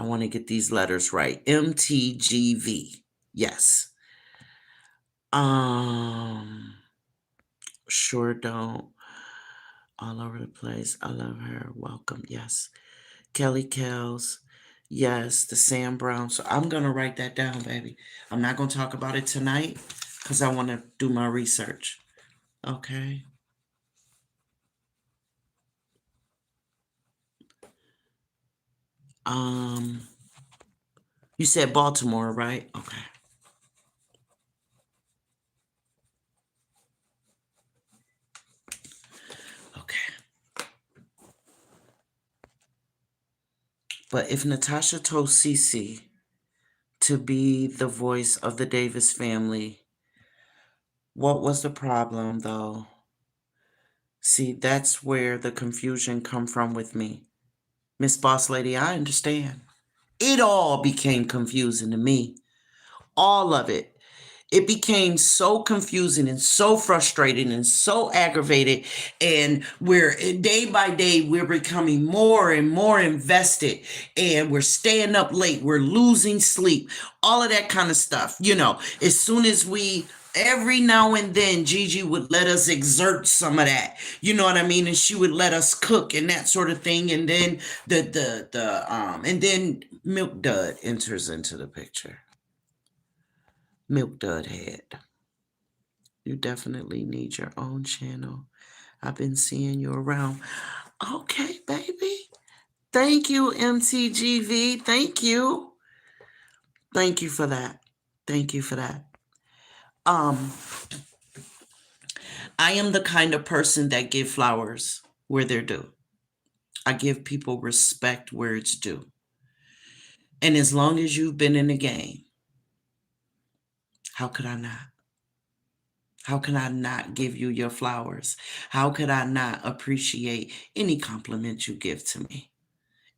want to get these letters right. MTGV. Yes. Um sure don't. All over the place. I love her. Welcome. Yes. Kelly Kells. Yes, the Sam Brown. So I'm going to write that down, baby. I'm not going to talk about it tonight because I want to do my research. Okay. You said Baltimore, right? Okay. Okay. But if Natasha told Cece to be the voice of the Davis family, what was the problem, though? See, that's where the confusion come from with me. Miss Boss Lady, I understand. It all became confusing to me. All of it. It became so confusing and so frustrating and so aggravated. And we're day by day, we're becoming more and more invested and we're staying up late. We're losing sleep, all of that kind of stuff. You know, as soon as every now and then Gigi would let us exert some of that. You know what I mean? And she would let us cook and that sort of thing. And then and then Milk Dud enters into the picture. Milk Dud Head. You definitely need your own channel. I've been seeing you around. Okay, baby. Thank you, MTGV. Thank you. Thank you for that. Thank you for that. I am the kind of person that give flowers where they're due. I give people respect where it's due. And as long as you've been in the game, how could I not? How can I not give you your flowers? How could I not appreciate any compliment you give to me?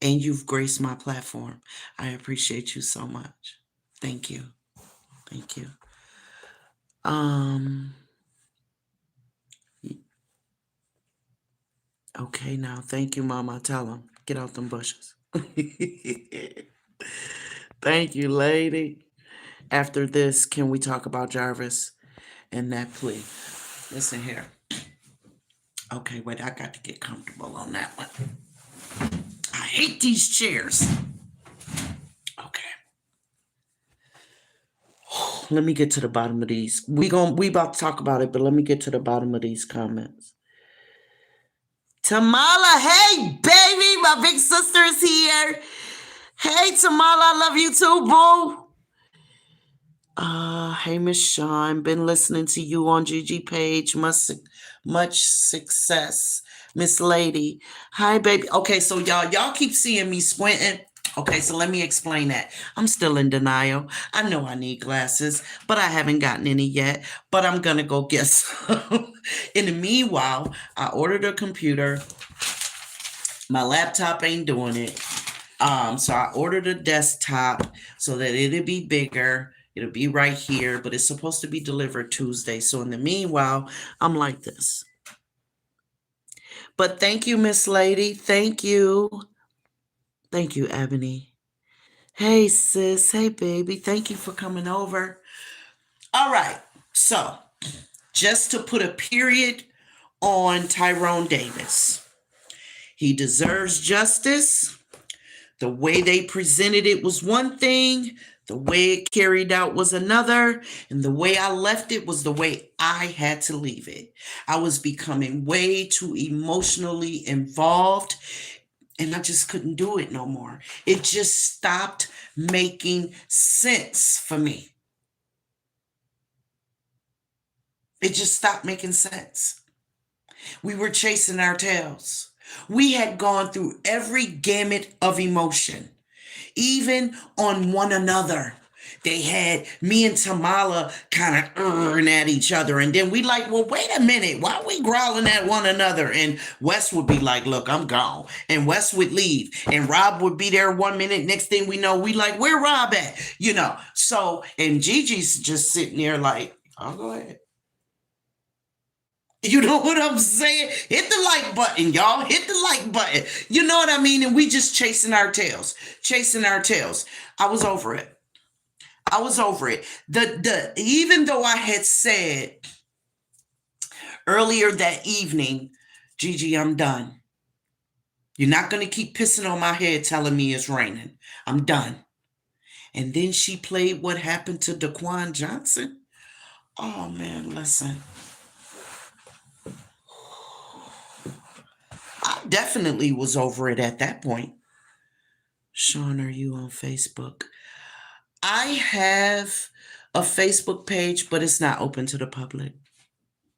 And you've graced my platform. I appreciate you so much. Thank you. Thank you. Okay, now thank you, Mama. Tell them. Get out them bushes. Thank you, lady. After this, can we talk about Jarvis and that plea? Listen here. Okay, wait, I got to get comfortable on that one. I hate these chairs. Okay. Let me get to the bottom of these. We about to talk about it, but let me get to the bottom of these comments. Tamala, hey baby, my big sister is here. Hey Tamala, I love you too, boo. Hey Miss Shawn, been listening to you on Gigi page. Much success, Miss Lady. Hi baby. Okay, so y'all keep seeing me squinting. Okay, so let me explain that. I'm still in denial. I know I need glasses, but I haven't gotten any yet. But I'm gonna go get some. In the meanwhile, I ordered a computer. My laptop ain't doing it. So I ordered a desktop so that it'll be bigger. It'll be right here, but it's supposed to be delivered Tuesday. So in the meanwhile, I'm like this. But thank you, Miss Lady. Thank you. Thank you, Ebony. Hey, sis. Hey, baby. Thank you for coming over. All right. So just to put a period on Tyrone Davis. He deserves justice. The way they presented it was one thing. The way it carried out was another. And the way I left it was the way I had to leave it. I was becoming way too emotionally involved. And I just couldn't do it no more. It just stopped making sense for me. It just stopped making sense. We were chasing our tails. We had gone through every gamut of emotion, even on one another. They had me and Tamala kind of at each other. And then we like, well, wait a minute. Why are we growling at one another? And Wes would be like, look, I'm gone. And Wes would leave. And Rob would be there 1 minute. Next thing we know, we like, where Rob at? So, and Gigi's just sitting there like, I'll go ahead. You know what I'm saying? Hit the like button, y'all. Hit the like button. You know what I mean? And we just chasing our tails. Chasing our tails. I was over it. I was over it. Even though I had said earlier that evening, Gigi, I'm done. You're not going to keep pissing on my head telling me it's raining. I'm done. And then she played What Happened to Daquan Johnson. Oh, man, listen. I definitely was over it at that point. Sean, are you on Facebook? I have a Facebook page, but it's not open to the public.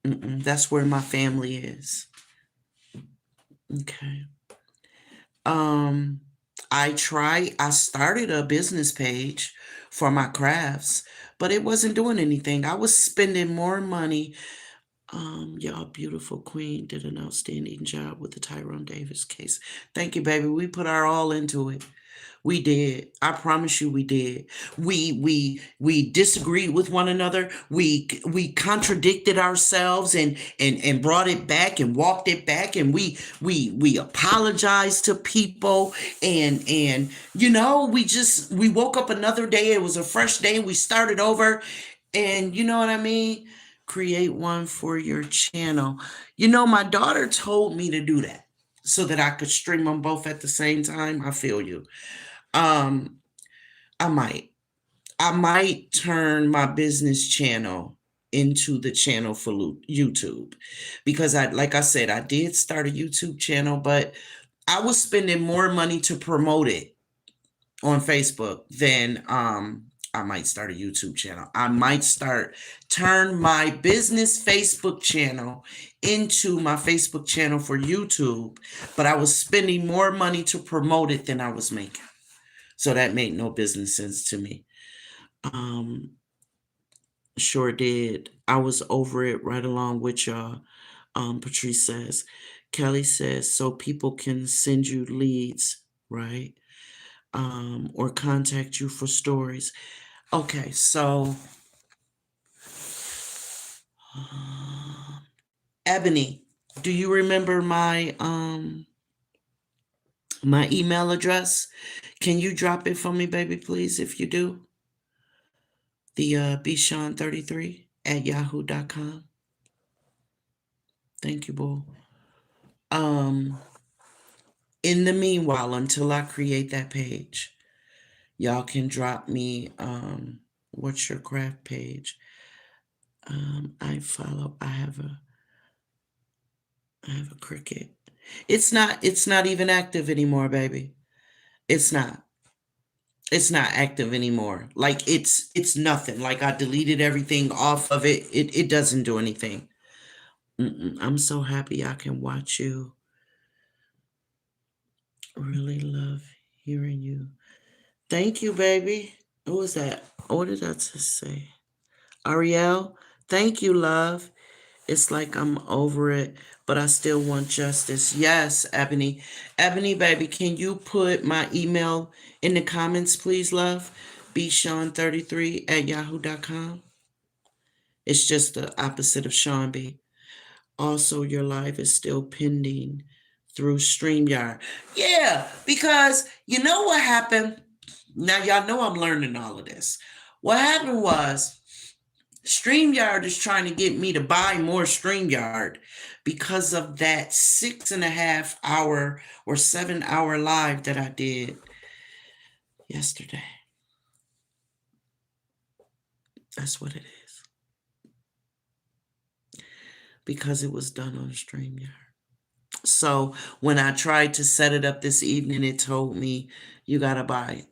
That's where my family is. Okay. I started a business page for my crafts, but it wasn't doing anything. I was spending more money. Y'all beautiful queen did an outstanding job with the Tyrone Davis case. Thank you, baby. We put our all into it. We did. I promise you we did. We disagreed with one another. We contradicted ourselves and brought it back and walked it back, and we apologized to people, and we woke up another day. It was a fresh day. We started over, and you know what I mean? Create one for your channel. My daughter told me to do that so that I could stream them both at the same time. I feel you. I might turn my business channel into the channel for YouTube, because like I said, I did start a YouTube channel, but I was spending more money to promote it on Facebook than I might start a YouTube channel. I might turn my business Facebook channel into my Facebook channel for YouTube, but I was spending more money to promote it than I was making. So that made no business sense to me. Sure did. I was over it right along with y'all. Patrice says, Kelly says, so people can send you leads, right? Or contact you for stories. Okay, so Ebony, do you remember my email address? Can you drop it for me, baby, please, if you do? The bshawn33@yahoo.com. Thank you, boo. In the meanwhile, until I create that page, y'all can drop me what's your craft page? I have a Cricut. It's not even active anymore, baby. It's not active anymore. Like it's nothing. Like I deleted everything off of it. It doesn't do anything. I'm so happy I can watch you. Really love hearing you. Thank you, baby. Who was that? What did I just say? Ariel, thank you, love. It's like I'm over it, but I still want justice. Yes, Ebony. Ebony, baby, can you put my email in the comments, please, love? bshawn33@yahoo.com. It's just the opposite of Sean B. Also, your live is still pending through StreamYard. Yeah, because you know what happened? Now, y'all know I'm learning all of this. What happened was StreamYard is trying to get me to buy more StreamYard because of that 6.5 hour or 7 hour live that I did yesterday. That's what it is. Because it was done on StreamYard. So when I tried to set it up this evening, it told me you gotta buy it.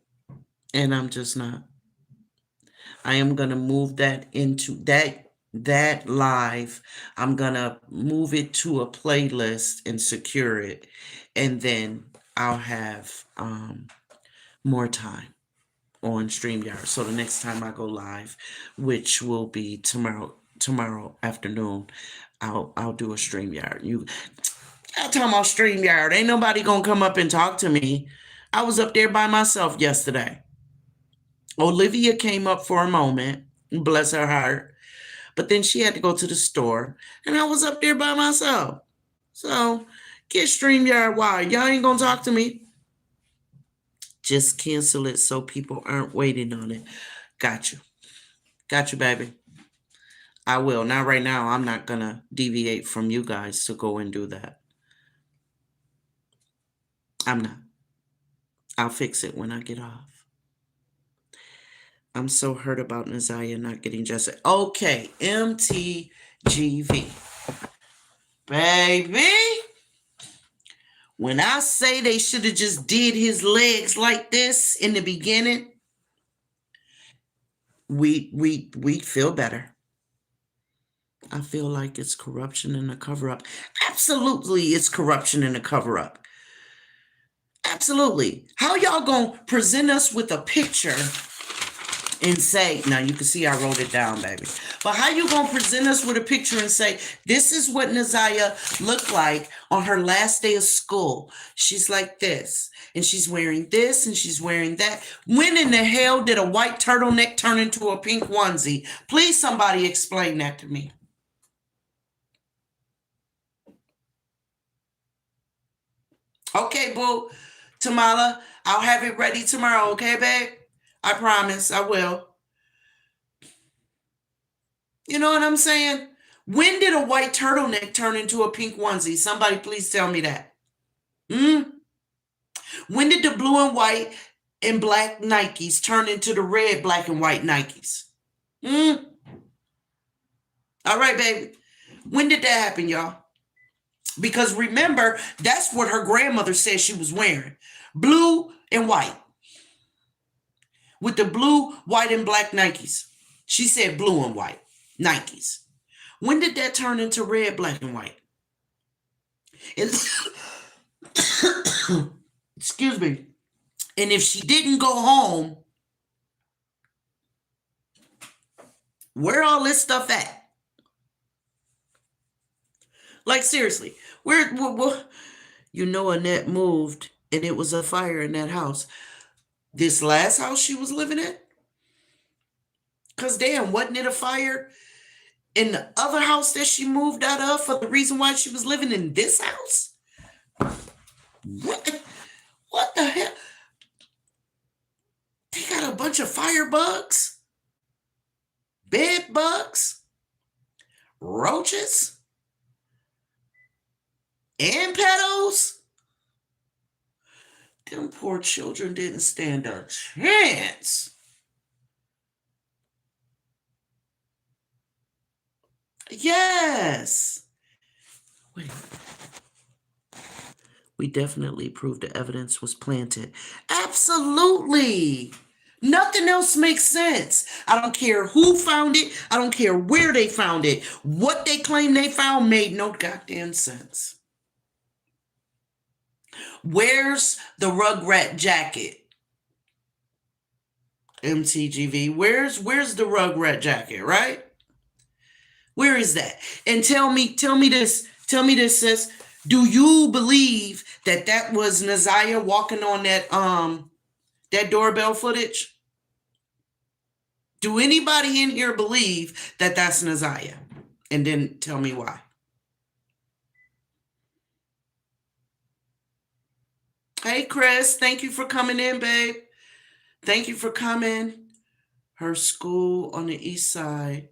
And I'm just not. I am gonna move that into that live. I'm gonna move it to a playlist and secure it. And then I'll have more time on StreamYard. So the next time I go live, which will be tomorrow afternoon, I'll do a StreamYard. I'm talking about StreamYard. Ain't nobody gonna come up and talk to me. I was up there by myself yesterday. Olivia came up for a moment, bless her heart, but then she had to go to the store, and I was up there by myself. So get StreamYard wired. Y'all ain't gonna talk to me. Just cancel it so people aren't waiting on it. Got you. Got you, baby. I will. Not right now. I'm not gonna deviate from you guys to go and do that. I'm not. I'll fix it when I get off. I'm so hurt about Naziah not getting justice. Okay, MTGV. Baby, when I say they should have just did his legs like this in the beginning, we feel better. I feel like it's corruption and a cover-up. Absolutely, it's corruption and a cover-up. Absolutely. How y'all gonna present us with a picture and say, now you can see I wrote it down, baby. But how you gonna present us with a picture and say, this is what Naziah looked like on her last day of school? She's like this, and she's wearing this, and she's wearing that. When in the hell did a white turtleneck turn into a pink onesie? Please, somebody explain that to me. Okay, boo. Tamala, I'll have it ready tomorrow, okay, babe? I promise I will. You know what I'm saying? When did a white turtleneck turn into a pink onesie? Somebody please tell me that. When did the blue and white and black Nikes turn into the red, black, and white Nikes? All right, baby. When did that happen, y'all? Because remember, that's what her grandmother said she was wearing. Blue and white. With the blue, white, and black Nikes. She said blue and white Nikes. When did that turn into red, black, and white? Excuse me. And if she didn't go home, where all this stuff at? Like, seriously, where you know, Annette moved and it was a fire in that house. This last house she was living in? Because damn, wasn't it a fire in the other house that she moved out of for the reason why she was living in this house? What the hell? They got a bunch of fire bugs, bed bugs, roaches, and pedos. Them poor children didn't stand a chance. Yes. Wait. We definitely proved the evidence was planted. Absolutely. Nothing else makes sense. I don't care who found it. I don't care where they found it. What they claim they found made no goddamn sense. Where's the Rugrat jacket? MTGV. Where's the Rugrat jacket, right? Where is that? And tell me this, sis. Do you believe that was Naziah walking on that doorbell footage? Do anybody in here believe that that's Naziah? And then tell me why. Hey, Chris, thank you for coming in, babe. Thank you for coming. Her school on the east side,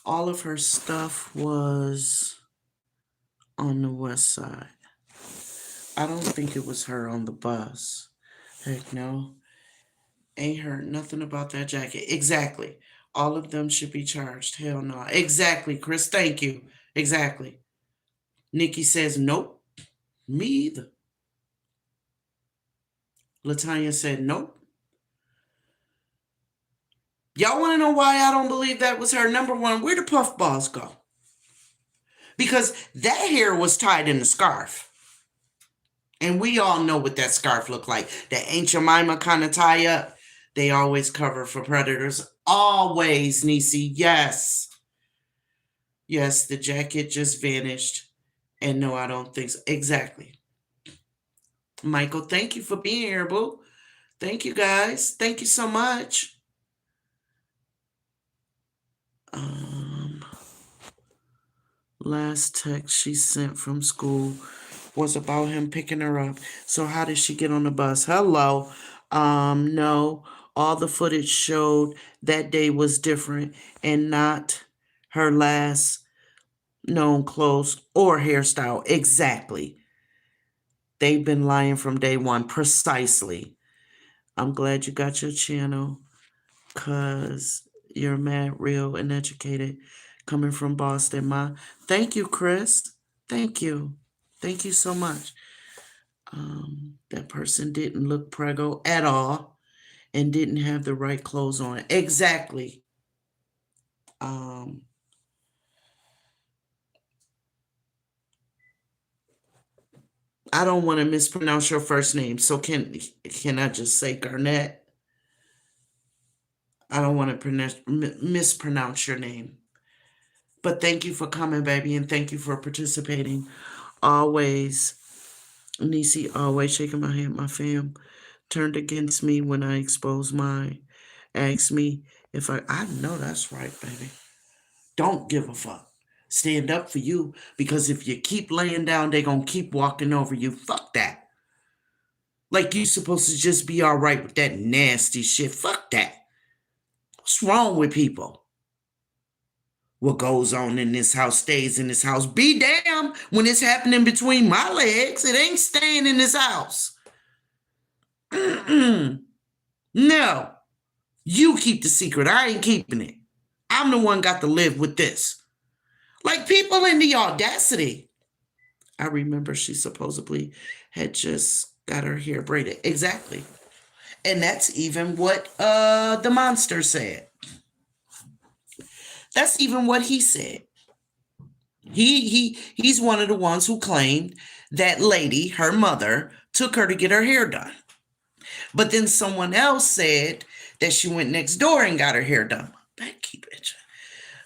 all of her stuff was on the west side. I don't think it was her on the bus. Heck no. Ain't heard nothing about that jacket. Exactly. All of them should be charged. Hell no. Exactly, Chris. Thank you. Exactly. Nikki says nope. Me either. Latanya said, nope. Y'all want to know why I don't believe that was her? Number one, where did puffballs go? Because that hair was tied in a scarf. And we all know what that scarf looked like. That Aunt Jemima kind of tie up. They always cover for predators. Always, Niecy. Yes. Yes, the jacket just vanished. And no, I don't think so. Exactly. Michael, thank you for being here, boo. Thank you, guys. Thank you so much. Last text she sent from school was about him picking her up. So how did she get on the bus? Hello. No. All the footage showed that day was different and not her last known clothes or hairstyle. Exactly. They've been lying from day one. Precisely. I'm glad you got your channel because you're mad, real, and educated coming from Boston, Ma. Thank you, Chris. Thank you. Thank you so much. That person didn't look preggo at all and didn't have the right clothes on. Exactly. I don't want to mispronounce your first name, so can I just say Garnett? I don't want to mispronounce your name. But thank you for coming, baby, and thank you for participating. Always, Niecy, always shaking my hand. My fam turned against me when I exposed mine. Asked me if I know that's right, baby. Don't give a fuck. Stand up for you, because if you keep laying down, they gonna keep walking over you. Fuck that. Like you supposed to just be all right with that nasty shit. Fuck that. What's wrong with people? What goes on in this house stays in this house. Be damn when it's happening between my legs. It ain't staying in this house. No. You keep the secret. I ain't keeping it. I'm the one got to live with this. Like, people in the audacity. I remember she supposedly had just got her hair braided. Exactly. And that's even what the monster said. That's even what he said. He's one of the ones who claimed that lady, her mother, took her to get her hair done. But then someone else said that she went next door and got her hair done. Becky, bitch.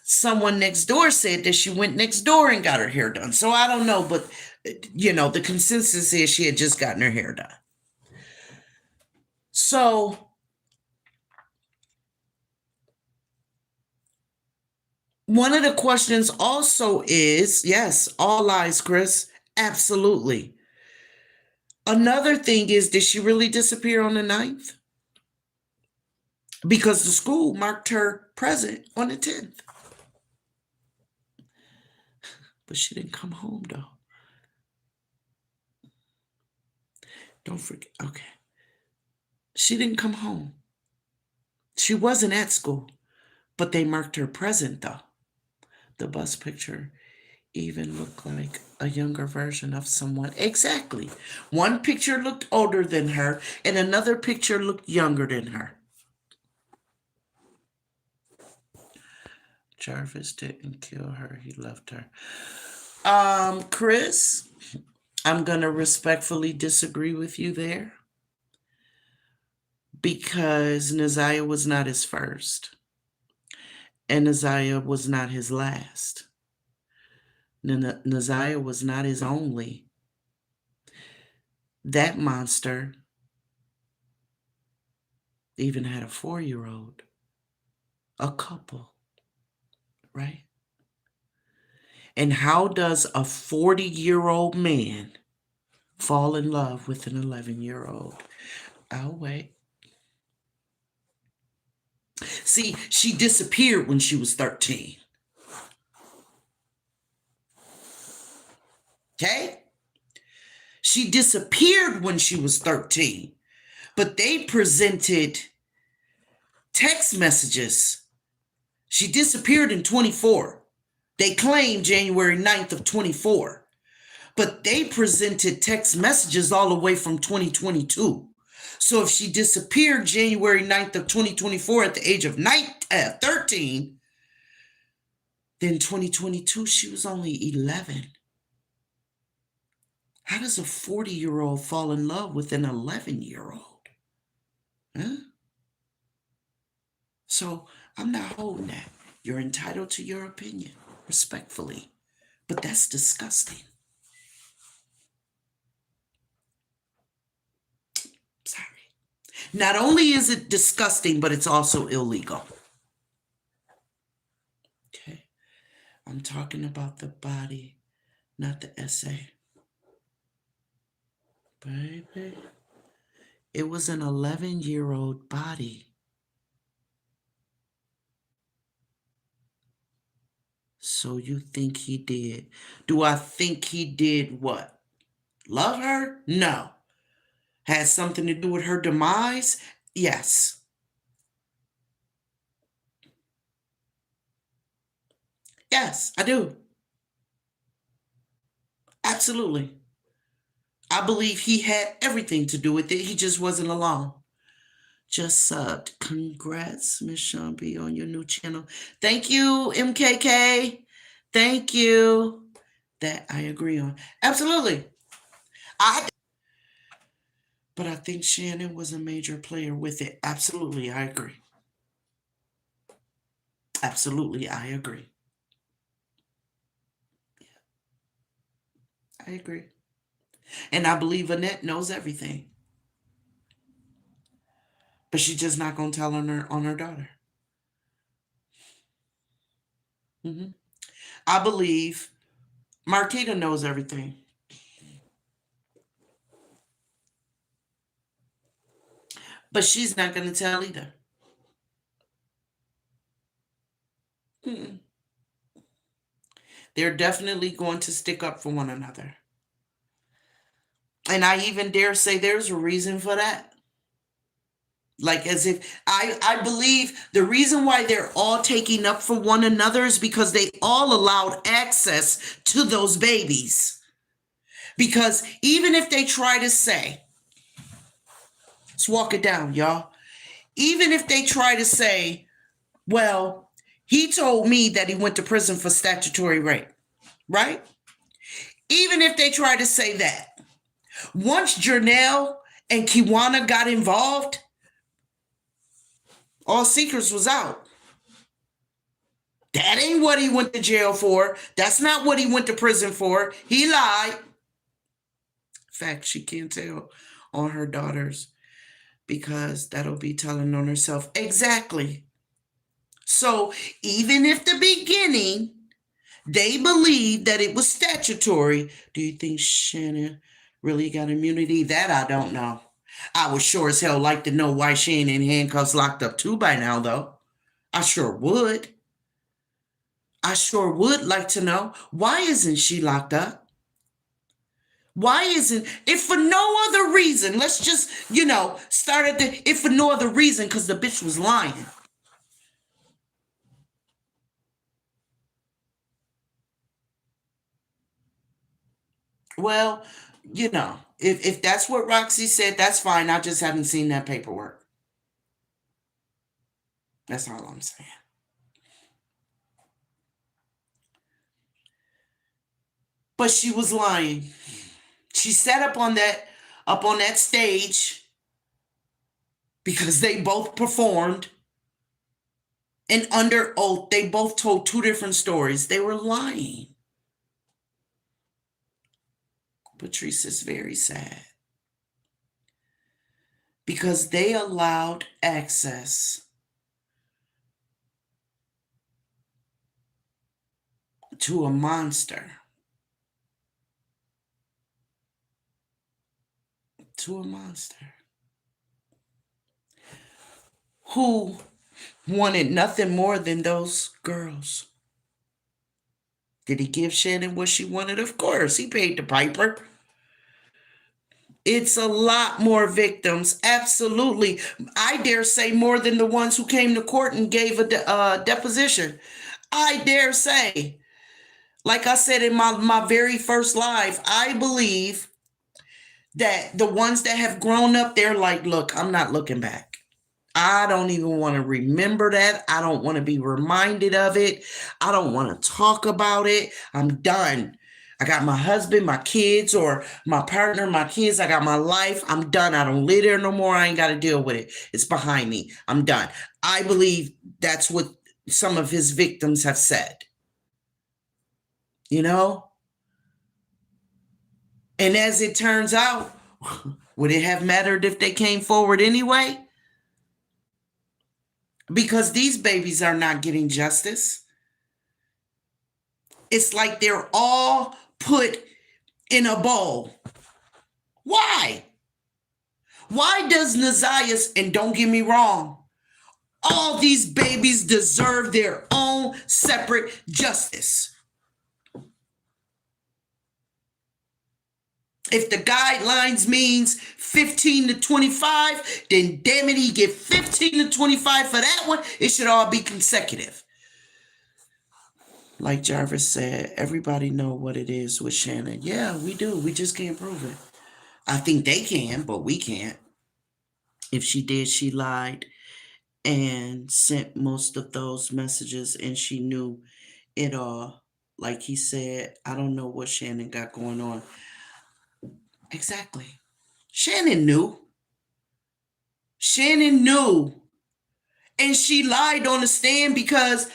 Someone next door said that she went next door and got her hair done. So I don't know, but the consensus is she had just gotten her hair done. So one of the questions also is, yes, all lies, Chris. Absolutely. Another thing is, did she really disappear on the 9th? Because the school marked her present on the 10th. But she didn't come home, though. Don't forget. Okay. She didn't come home. She wasn't at school, but they marked her present, though. The bus picture even looked like a younger version of someone. Exactly. One picture looked older than her, and another picture looked younger than her. Jarvis didn't kill her. He left her. Chris, I'm going to respectfully disagree with you there, because Naziah was not his first, and Naziah was not his last. Naziah was not his only. That monster even had a 4-year-old, a couple, right? And how does a 40-year-old man fall in love with an 11-year-old? I'll wait. See, she disappeared when she was 13. Okay? She disappeared when she was 13. But they presented text messages. She disappeared in 24. They claimed January 9th of 24. but they presented text messages all the way from 2022. So if she disappeared January 9th of 2024 at the age of 13, then 2022 she was only 11. How does a 40-year-old fall in love with an 11-year-old? Huh? So I'm not holding that. You're entitled to your opinion, respectfully. But that's disgusting. Sorry. Not only is it disgusting, but it's also illegal. Okay. I'm talking about the body, not the essay. Baby. It was an 11-year-old body. So you think he did? Do I think he did what? Love her? No. Has something to do with her demise? Yes. Yes, I do. Absolutely. I believe he had everything to do with it. He just wasn't alone. Just subbed. Congrats, Miss Sean B, on your new channel. Thank you, MKK. Thank you. That I agree on. Absolutely. But I think Shannon was a major player with it. Absolutely, I agree. Absolutely, I agree. I agree. And I believe Annette knows everything. But she's just not going to tell on her daughter. Mm-hmm. I believe Marquita knows everything. But she's not going to tell either. Mm-mm. They're definitely going to stick up for one another. And I even dare say there's a reason for that. Like, as if I believe the reason why they're all taking up for one another is because they all allowed access to those babies. Because even if they try to say, let's walk it down, y'all. Even if they try to say, well, he told me that he went to prison for statutory rape, right? Even if they try to say that, once Janelle and Kiwana got involved, all secrets was out. That ain't what he went to jail for. That's not what he went to prison for. He lied. In fact, she can't tell on her daughters because that'll be telling on herself. Exactly. So even if the beginning they believed that it was statutory, do you think Shannon really got immunity? That I don't know. I would sure as hell like to know why she ain't in handcuffs locked up too by now, though. I sure would. I sure would like to know. Why isn't she locked up? Why isn't, if for no other reason, let's just, start at the, if for no other reason, because the bitch was lying. Well, if that's what Roxy said, that's fine. I just haven't seen that paperwork. That's all I'm saying. But she was lying. She sat up on that stage because they both performed, and under oath, they both told two different stories. They were lying. Patrice is very sad because they allowed access to a monster. To a monster who wanted nothing more than those girls. Did he give Shannon what she wanted? Of course, he paid the piper. It's a lot more victims, absolutely. I dare say more than the ones who came to court and gave a deposition. I dare say. Like I said in my very first live, I believe that the ones that have grown up, they're like, look, I'm not looking back. I don't even want to remember that. I don't want to be reminded of it. I don't want to talk about it. I'm done. I got my husband, my kids, or my partner, my kids. I got my life. I'm done. I don't live there no more. I ain't got to deal with it. It's behind me. I'm done. I believe that's what some of his victims have said. You know? And as it turns out, would it have mattered if they came forward anyway? Because these babies are not getting justice. It's like they're all put in a bowl. Why? Why does Naziah, and don't get me wrong, all these babies deserve their own separate justice? If the guidelines means 15 to 25, then damn it, he get 15 to 25 for that one. It should all be consecutive. Like Jarvis said, everybody know what it is with Shannon. Yeah, we do. We just can't prove it. I think they can, but we can't. If she did, she lied and sent most of those messages, and she knew it all. Like he said, I don't know what Shannon got going on. Exactly. Shannon knew. Shannon knew. And she lied on the stand because,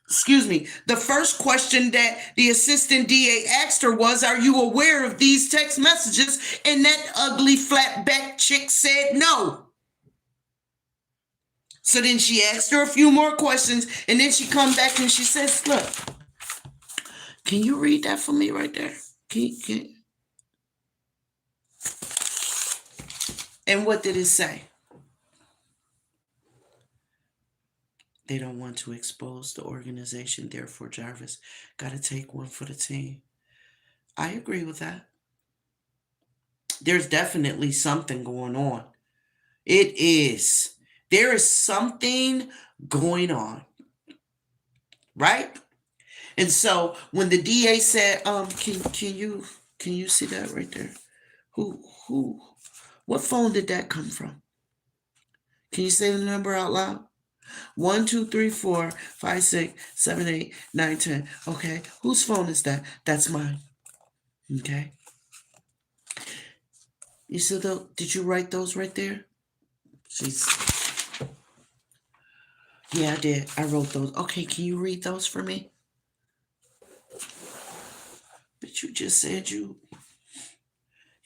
excuse me, the first question that the assistant DA asked her was, are you aware of these text messages? And that ugly flatback chick said no. So then she asked her a few more questions, and then she come back and she says, look, can you read that for me right there? Can... And what did it say? They don't want to expose the organization, therefore Jarvis got to take one for the team. I agree with that. There's definitely something going on. It is. There is something going on. Right? And so when the DA said, can you see that right there? What phone did that come from? Can you say the number out loud? 1, 2, 3, 4, 5, 6, 7, 8, 9, 10. Okay. Whose phone is that? That's mine. Okay. You said, did you write those right there? Yeah, I did. I wrote those. Okay, can you read those for me? But you just said you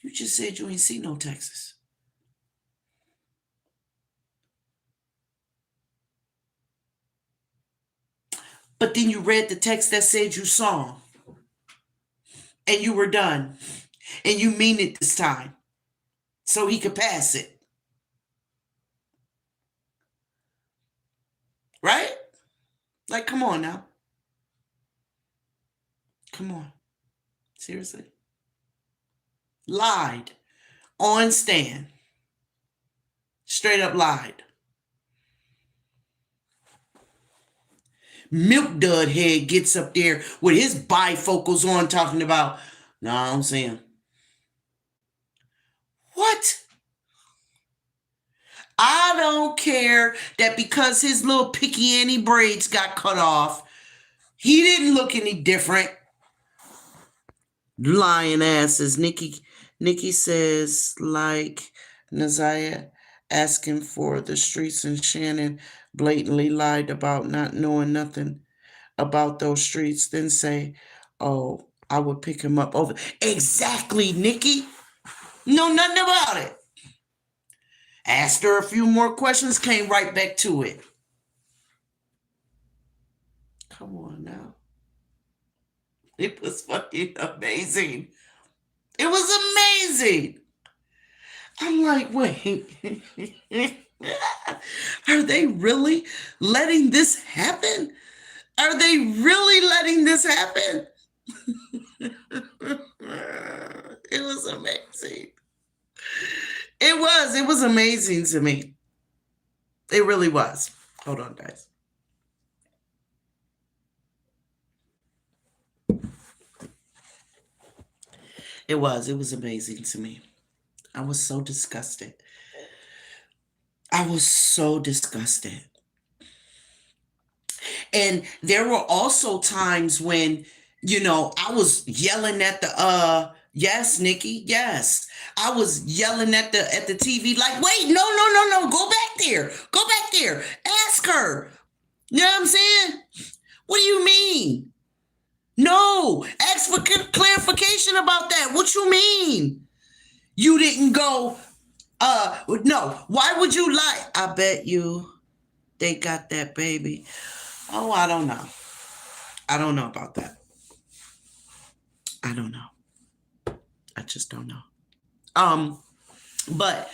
ain't see no texts. But then you read the text that said you saw him. And you were done. And you mean it this time. So he could pass it. Right? Like, come on now. Come on. Seriously. Lied. On stand. Straight up lied. Milk Dud head gets up there with his bifocals on talking about, no, I don't see him. What? I don't care that because his little picky Annie braids got cut off, he didn't look any different. Lying asses. Nikki says, like Naziah asking for the streets, and Shannon blatantly lied about not knowing nothing about those streets, then say, oh, I would pick him up over. Exactly, Nikki. Know nothing about it. Asked her a few more questions, came right back to it. Come on now. It was fucking amazing. It was amazing. I'm like, wait. Are they really letting this happen? Are they really letting this happen? It was amazing. It was amazing to me. It really was. Hold on, guys. It was amazing to me. I was so disgusted. I was so disgusted. And there were also times when, I was yelling at yes, Nikki, yes. I was yelling at the TV like, wait, no, no, no, no, go back there. Go back there. Ask her. You know what I'm saying? What do you mean? No, ask for clarification about that. What you mean? You didn't go, no, why would you lie? I bet you they got that baby. Oh, I don't know. I don't know about that. I don't know. I just don't know. But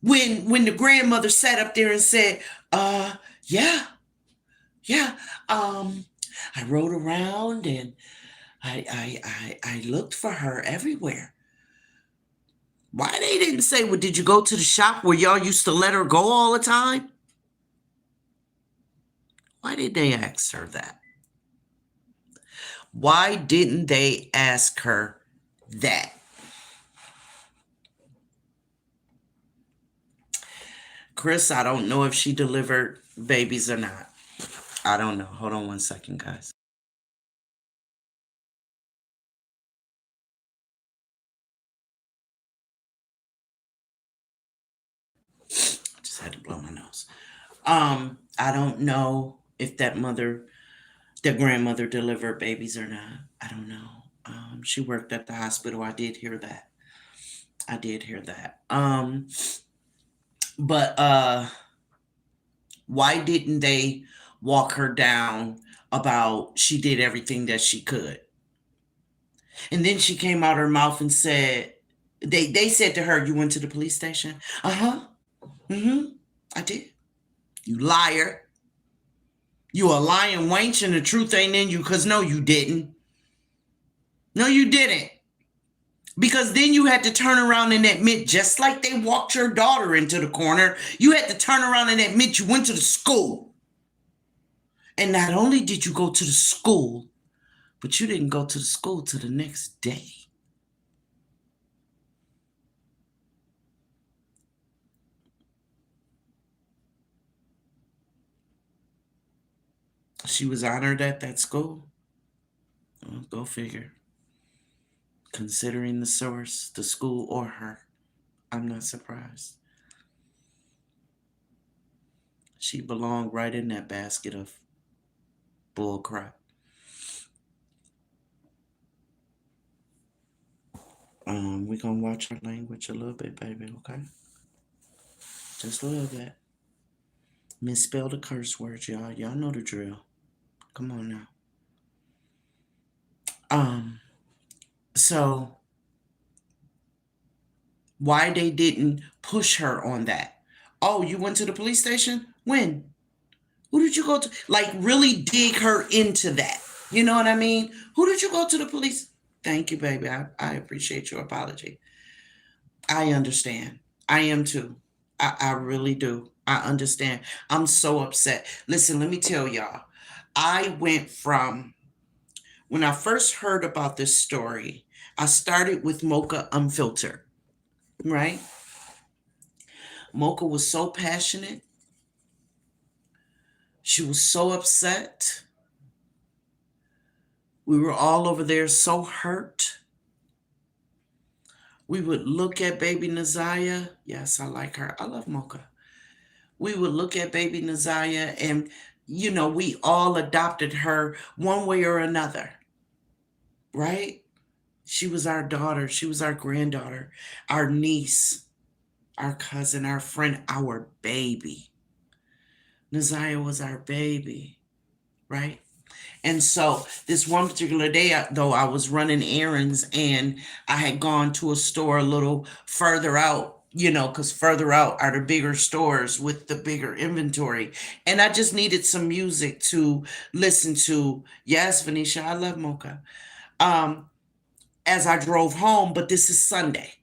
when the grandmother sat up there and said, yeah, I rode around and I looked for her everywhere. Why they didn't say, well, did you go to the shop where y'all used to let her go all the time? Why did they ask her that? Why didn't they ask her that? Chris, I don't know if she delivered babies or not. I don't know. Hold on one second, guys. I just had to blow my nose. I don't know if that grandmother delivered babies or not. I don't know. She worked at the hospital. I did hear that. But why didn't they walk her down about she did everything that she could? And then she came out her mouth and said, they said to her, you went to the police station? Uh-huh. Mm-hmm. I did. You liar. You a lying wench and the truth ain't in you, because no, you didn't. No, you didn't. Because then you had to turn around and admit, just like they walked your daughter into the corner, you had to turn around and admit you went to the school. And not only did you go to the school, but you didn't go to the school till the next day. She was honored at that school. Well, go figure. Considering the source, the school or her, I'm not surprised. She belonged right in that basket of bull crap. We're gonna watch our language a little bit, baby, okay? Just a little bit. Misspell the curse words, y'all. Y'all know the drill. Come on now. So why they didn't push her on that? Oh, you went to the police station? When? Who did you go to? Like, really dig her into that. You know what I mean? Who did you go to the police? Thank you, baby. I appreciate your apology. I understand. I am too. I really do. I understand. I'm so upset. Listen, let me tell y'all. I went from, when I first heard about this story, I started with Mocha Unfiltered, right? Mocha was so passionate. She was so upset. We were all over there so hurt. We would look at baby Naziah. Yes, I like her. I love Mocha. We would look at baby Naziah and, we all adopted her one way or another, right? She was our daughter. She was our granddaughter, our niece, our cousin, our friend, our baby. Naziah was our baby, right? And so this one particular day, though, I was running errands and I had gone to a store a little further out, because further out are the bigger stores with the bigger inventory. And I just needed some music to listen to. Yes, Venetia, I love Mocha. As I drove home, but this is Sunday.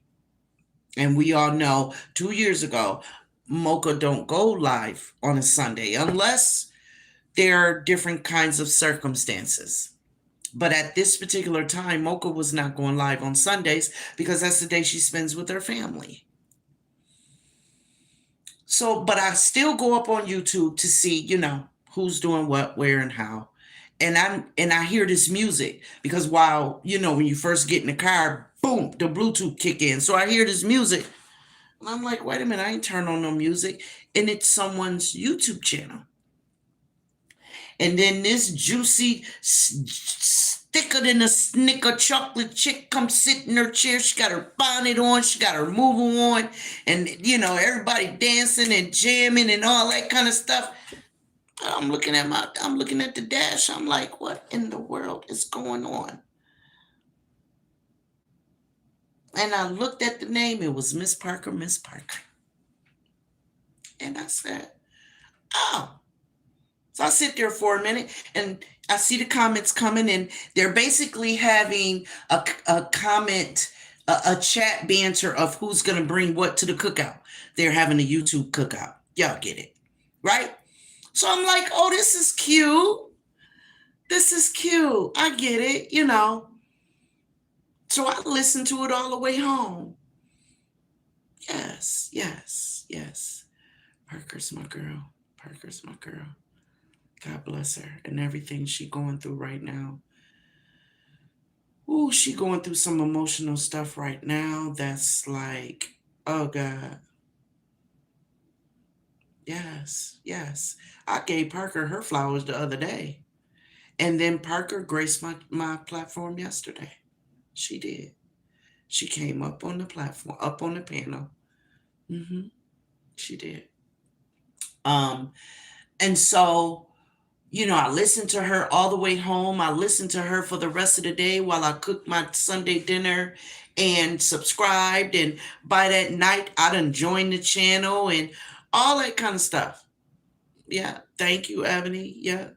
And we all know 2 years ago, Mocha don't go live on a Sunday unless there are different kinds of circumstances. But at this particular time, Mocha was not going live on Sundays because that's the day she spends with her family. So, but I still go up on YouTube to see, who's doing what, where, and how. And I hear this music because while, when you first get in the car, boom, the Bluetooth kick in. So I hear this music. And I'm like, wait a minute, I ain't turned on no music. And it's someone's YouTube channel. And then this juicy, thicker than a Snicker chocolate chick comes sit in her chair. She got her bonnet on. She got her mover on. And, everybody dancing and jamming and all that kind of stuff. I'm looking at the dash. I'm like, what in the world is going on? And I looked at the name. It was Miss Parker, Miss Parker. And I said, oh. So I sit there for a minute and I see the comments coming, and they're basically having a comment, a chat banter of who's going to bring what to the cookout. They're having a YouTube cookout. Y'all get it, right? So I'm like, oh, this is cute. This is cute. I get it, So I listened to it all the way home. Yes, yes, yes. Parker's my girl. Parker's my girl. God bless her and everything she going through right now. Ooh, she going through some emotional stuff right now that's like, oh God. Yes, yes. I gave Parker her flowers the other day. And then Parker graced my platform yesterday. She did. She came up on the platform, up on the panel. She did. And so, I listened to her all the way home. I listened to her for the rest of the day while I cooked my Sunday dinner and subscribed. And by that night, I done joined the channel and all that kind of stuff. Yeah. Thank you, Ebony. Yeah.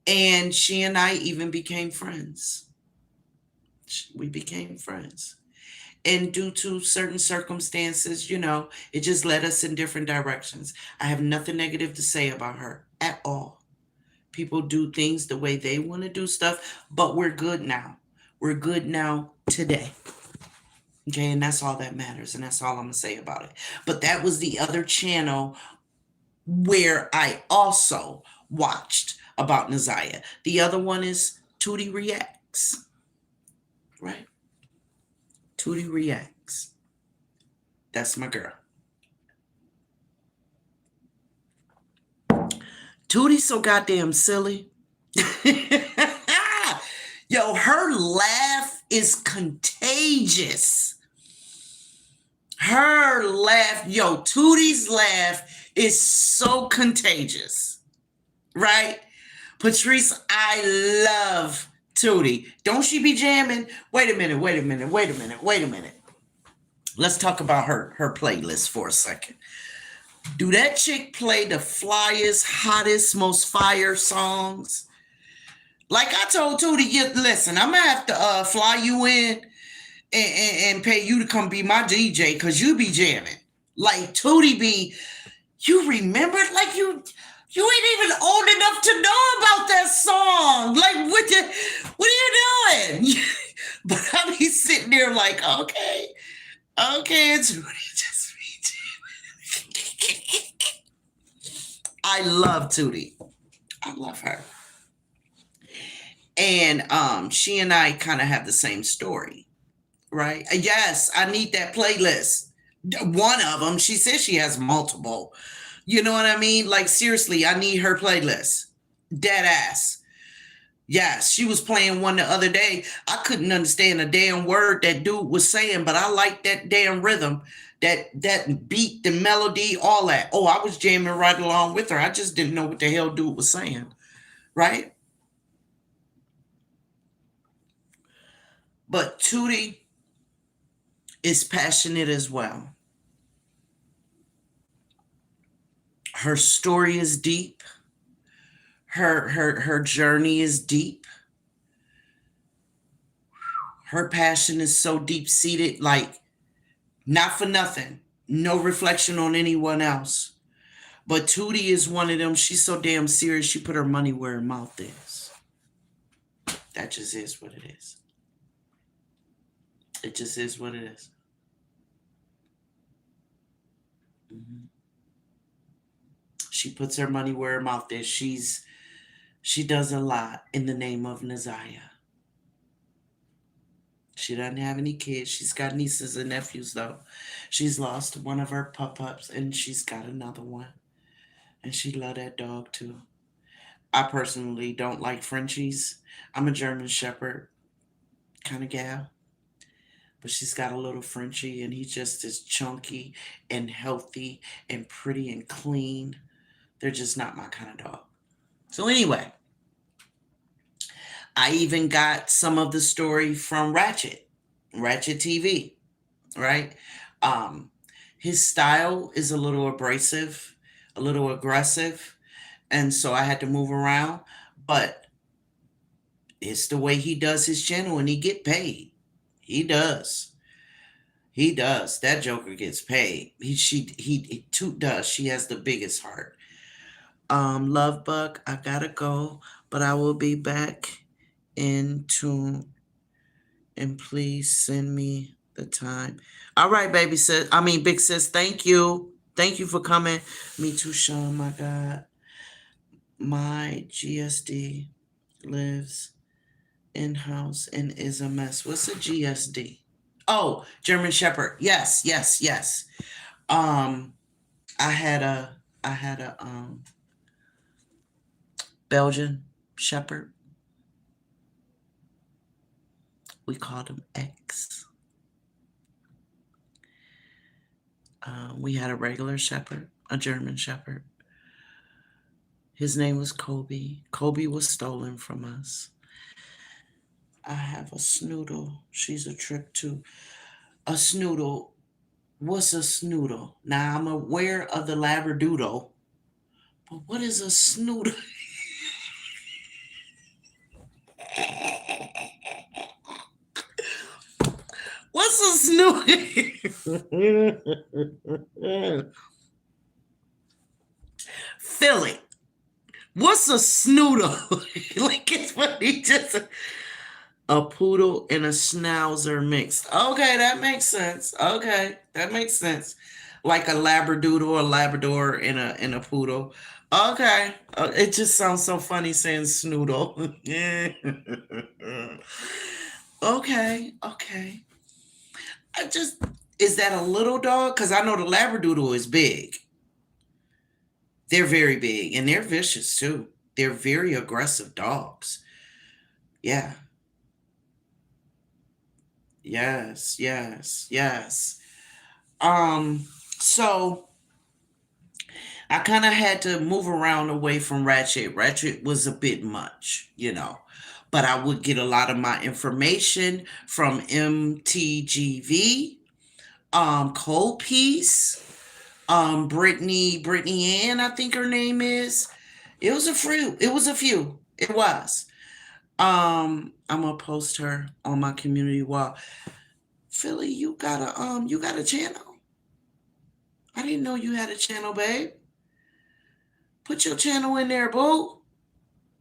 And she and I even became friends. We became friends. And due to certain circumstances, it just led us in different directions. I have nothing negative to say about her at all. People do things the way they want to do stuff, but we're good now. We're good now today. Okay, and that's all that matters, and that's all I'm going to say about it. But that was the other channel where I also watched about Naziah. The other one is Tootie Reacts. Right? Tootie Reacts. That's my girl. Tootie's so goddamn silly. Yo, her laugh is contagious. Her laugh, Tootie's laugh is so contagious. Right? Patrice, I love Tootie. Don't she be jamming? Wait a minute. Let's talk about her playlist for a second. Do that chick play the flyest, hottest, most fire songs? Like I told Tootie, listen, I'm going to have to fly you in and pay you to come be my DJ because you be jamming. Like Tootie be, you remember? Like you ain't even old enough to know about that song. Like, what are you doing? But I be sitting there like, okay, it's just me jamming. I love Tootie. I love her. And she and I kind of have the same story, right? Yes, I need that playlist. One of them, she says she has multiple. You know what I mean? Like, seriously, I need her playlist. Dead ass. Yes, she was playing one the other day. I couldn't understand a damn word that dude was saying, but I liked that damn rhythm, that beat, the melody, all that. Oh, I was jamming right along with her. I just didn't know what the hell dude was saying, right? But Tootie is passionate as well. Her story is deep. Her journey is deep. Her passion is so deep-seated, like, not for nothing. No reflection on anyone else. But Tootie is one of them. She's so damn serious, she put her money where her mouth is. That just is what it is. It just is what it is. Mhm. She puts her money where her mouth is. She does a lot in the name of Naziah. She doesn't have any kids. She's got nieces and nephews though. She's lost one of her pup-ups and she's got another one. And she love that dog too. I personally don't like Frenchies. I'm a German Shepherd kind of gal. But she's got a little Frenchie and he's just as chunky and healthy and pretty and clean. They're just not my kind of dog. So anyway, I even got some of the story from Ratchet TV, right? Um, his style is a little abrasive, a little aggressive, and so I had to move around. But it's the way he does his channel, and he get paid. He does. He does. That Joker gets paid. He Toot does. She has the biggest heart. Love Bug, I gotta go, but I will be back in tune. And please send me the time. All right, baby sis. I mean, big sis. Thank you. Thank you for coming. Me too, Sean. My God, my GSD lives in house and is a mess. What's a GSD? Oh, German Shepherd. Yes, yes, yes. Um, I had a Belgian Shepherd. We called him X. We had a regular Shepherd, a German Shepherd. His name was Kobe. Kobe was stolen from us. I have a Snoodle. She's a trip too. A Snoodle. What's a Snoodle? Now I'm aware of the Labradoodle, but what is a Snoodle? What's a Snoodle? Philly. What's a Snoodle? Like it's funny, just a poodle and a schnauzer mixed. Okay, that makes sense. Okay, that makes sense. Like a labradoodle, a labrador, and a poodle. Okay, it just sounds so funny saying snoodle. Okay, okay. I just is that a little dog? Because I know the labradoodle is big. They're very big and they're vicious too. They're very aggressive dogs. Yeah. Yes, yes, yes. So I kind of had to move around away from Ratchet. Ratchet was a bit much, you know. But I would get a lot of my information from MTGV, Cold Piece, Brittany Ann, I think her name is. It was a few. It was a few. It was. I'm gonna post her on my community wall. Philly, you got a channel? I didn't know you had a channel, babe. Put your channel in there, boo.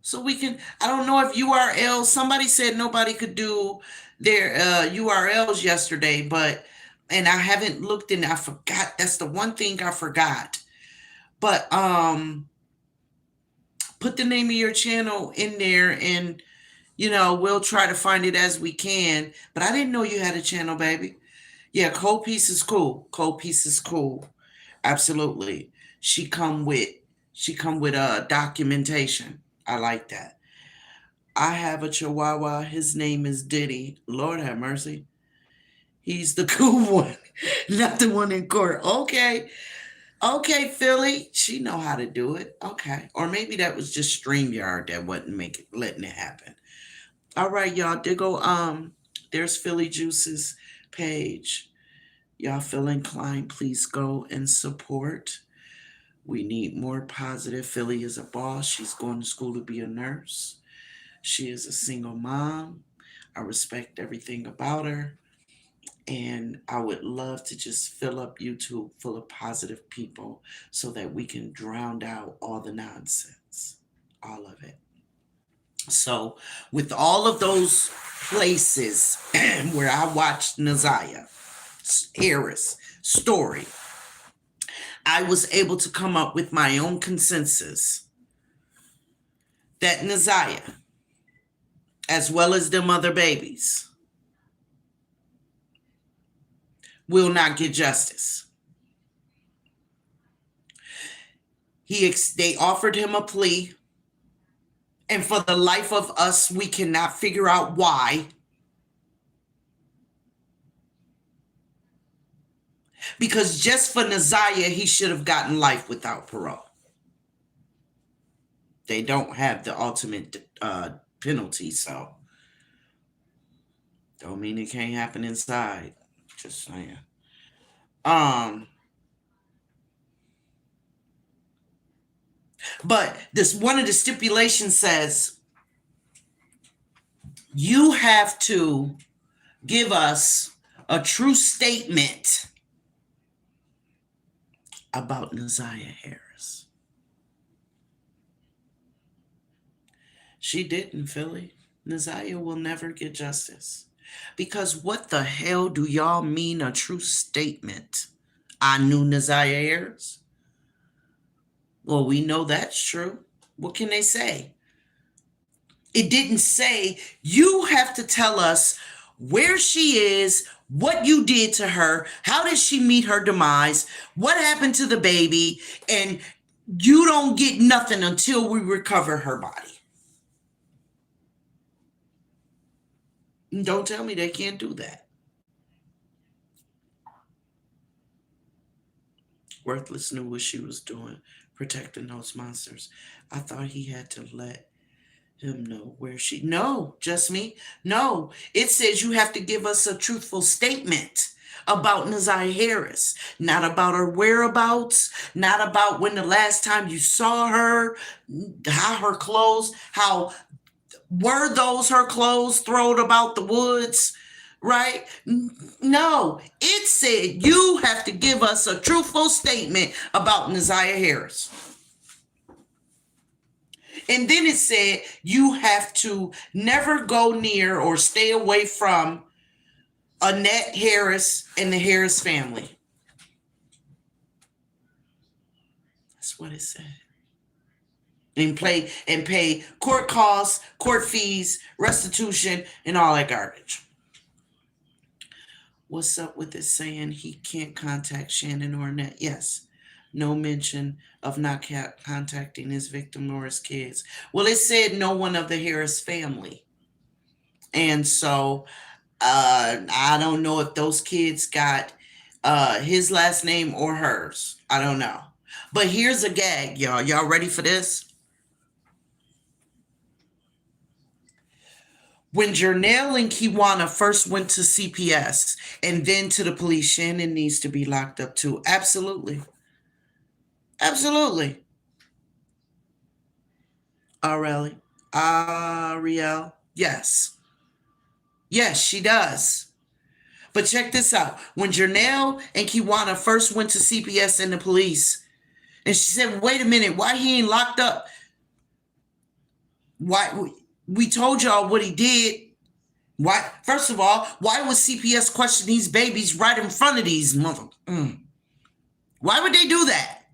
So we can, I don't know if URLs, somebody said nobody could do their URLs yesterday, but, and I haven't looked in, I forgot. That's the one thing I forgot. But put the name of your channel in there and, you know, we'll try to find it as we can. But I didn't know you had a channel, baby. Yeah, Cold Piece is cool. Cold Piece is cool. Absolutely. She come with documentation. I like that. I have a Chihuahua. His name is Diddy. Lord have mercy. He's the cool one, not the one in court. Okay. Okay, Philly. She know how to do it. Okay. Or maybe that was just StreamYard that wasn't letting it happen. All right, y'all. There's Philly Juice's page. Y'all feel inclined, please go and support. We need more positive. Philly is a boss. She's going to school to be a nurse. She is a single mom. I respect everything about her. And I would love to just fill up YouTube full of positive people so that we can drown out all the nonsense. All of it. So with all of those places where I watched Naziah Harris story, I was able to come up with my own consensus that Naziah, as well as them other babies, will not get justice. They offered him a plea, and for the life of us, we cannot figure out why. Because just for Naziah, he should have gotten life without parole. They don't have the ultimate penalty, so don't mean it can't happen inside. Just saying. But this one of the stipulations says you have to give us a true statement about Naziah Harris. She didn't, Philly. Naziah will never get justice. Because what the hell do y'all mean a true statement? I knew Naziah Harris. Well, we know that's true. What can they say? It didn't say you have to tell us where she is, what you did to her, how did she meet her demise, what happened to the baby, and you don't get nothing until we recover her body. Don't tell me they can't do that. Worthless knew what she was doing, protecting those monsters. I thought he had to let him know where she... No, just me. No, it says you have to give us a truthful statement about Naziah Harris, not about her whereabouts, not about when the last time you saw her, how her clothes, how were those her clothes thrown about the woods, right? No, it said you have to give us a truthful statement about Naziah Harris. And then it said you have to never go near or stay away from Annette Harris and the Harris family. That's what it said. And pay court costs, court fees, restitution, and all that garbage. What's up with it saying he can't contact Shannon or Annette? Yes. No mention of not contacting his victim or his kids. Well, it said no one of the Harris family. And so I don't know if those kids got his last name or hers. I don't know. But here's a gag, y'all. Y'all ready for this? When Jernell and Kiwana first went to CPS and then to the police, Shannon needs to be locked up too. Absolutely. Absolutely. Ariel. Yes. Yes, she does. But check this out. When Jernell and Kiwana first went to CPS and the police, and she said, wait a minute, why he ain't locked up? Why we told y'all what he did. Why? First of all, why would CPS question these babies right in front of these mother? Why would they do that?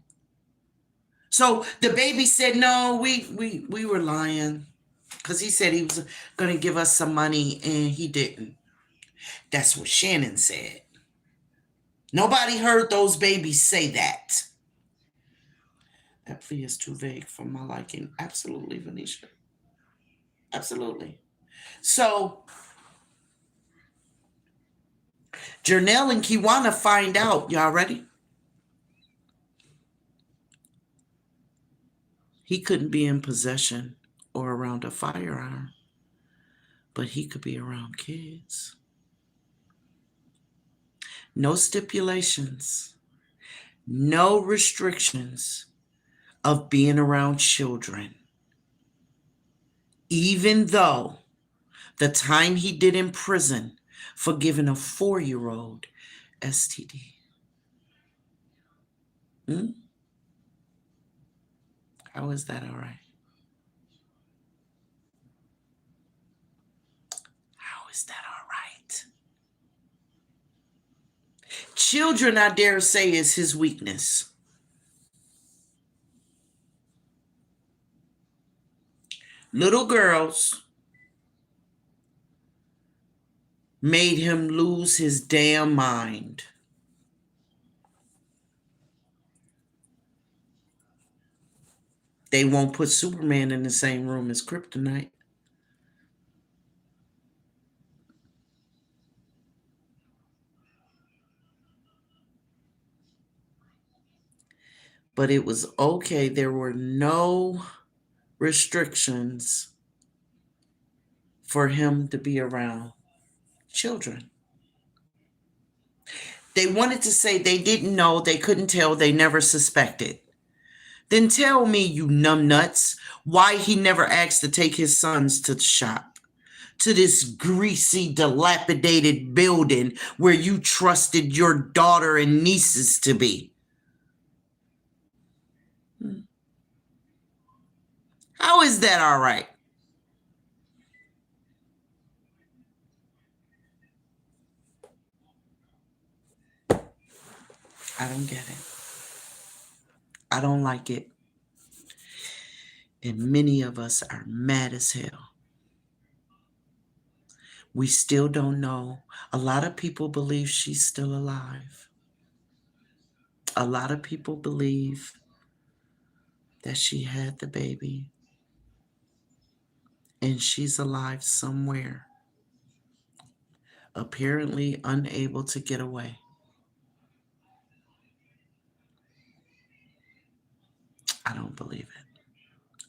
So the baby said, no, we were lying. Because he said he was going to give us some money and he didn't. That's what Shannon said. Nobody heard those babies say that. That plea is too vague for my liking. Absolutely, Venetia. Absolutely. So Jernell and Kiwana find out. Y'all ready? He couldn't be in possession or around a firearm, but he could be around kids. No stipulations, no restrictions of being around children, even though the time he did in prison for giving a 4-year-old STD. How is that all right? is that all right? Children, I dare say, is his weakness. Little girls made him lose his damn mind. They won't put Superman in the same room as Kryptonite. But it was okay. There were no restrictions for him to be around children. They wanted to say they didn't know, they couldn't tell, they never suspected. Then tell me, you numbnuts, why he never asked to take his sons to the shop, to this greasy, dilapidated building where you trusted your daughter and nieces to be. How is that all right? I don't get it. I don't like it. And many of us are mad as hell. We still don't know. A lot of people believe she's still alive. A lot of people believe that she had the baby and she's alive somewhere, apparently unable to get away. I don't believe it.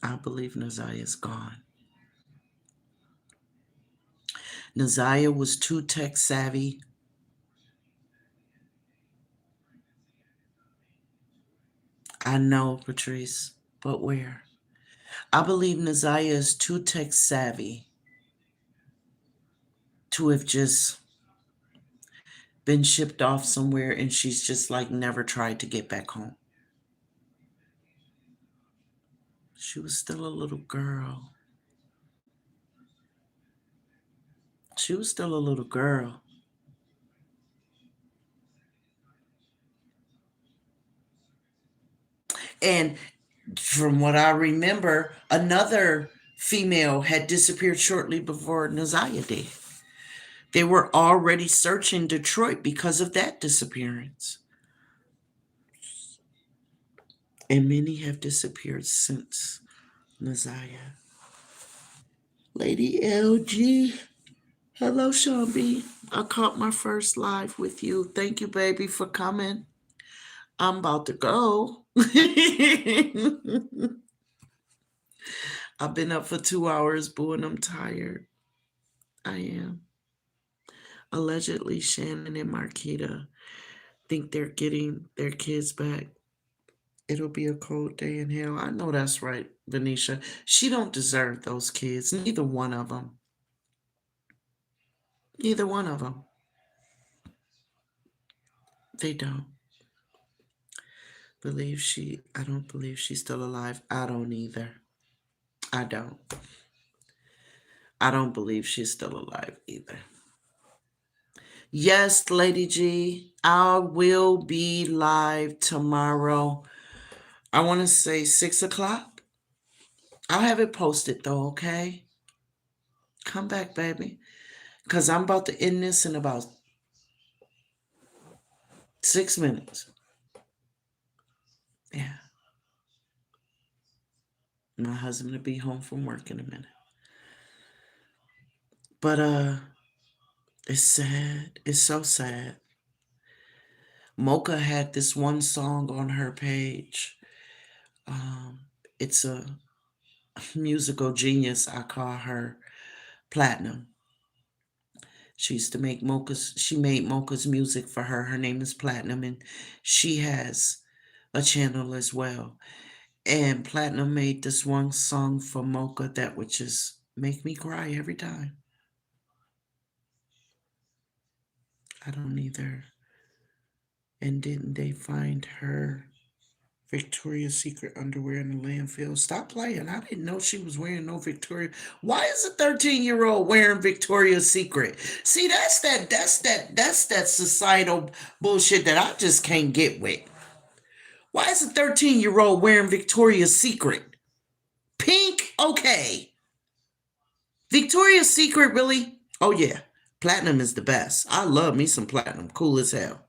I believe Naziah is gone. Naziah was too tech savvy. I know, Patrice, but where? I believe Naziah is too tech savvy to have just been shipped off somewhere and she's just like never tried to get back home. She was still a little girl. She was still a little girl. And from what I remember, another female had disappeared shortly before Naziah did. They were already searching Detroit because of that disappearance. And many have disappeared since Naziah. Lady LG. Hello, Sean B. I caught my first live with you. Thank you, baby, for coming. I'm about to go. I've been up for 2 hours, boo, and I'm tired. I am. Allegedly, Shannon and Marquita think they're getting their kids back. It'll be a cold day in hell. I know that's right, Venetia. She don't deserve those kids. Neither one of them. Neither one of them. They don't. I don't believe she's still alive. I don't either. I don't. I don't believe she's still alive either. Yes, Lady G, I will be live tomorrow. I want to say 6 o'clock. I'll have it posted though, okay? Come back, baby. Because I'm about to end this in about 6 minutes. Yeah. My husband will be home from work in a minute. But it's sad. It's so sad. Mocha had this one song on her page. It's a musical genius. I call her Platinum. She used to make she made Mocha's music for her. Her name is Platinum, and she has a channel as well. And Platinum made this one song for Mocha that would just make me cry every time. I don't either. And didn't they find her Victoria's Secret underwear in the landfill. Stop playing. I didn't know she was wearing no Victoria. Why is a 13-year-old wearing Victoria's Secret? See, that's that societal bullshit that I just can't get with. Why is a 13-year-old wearing Victoria's Secret? Pink? Okay. Victoria's Secret, really? Oh, yeah. Platinum is the best. I love me some platinum. Cool as hell.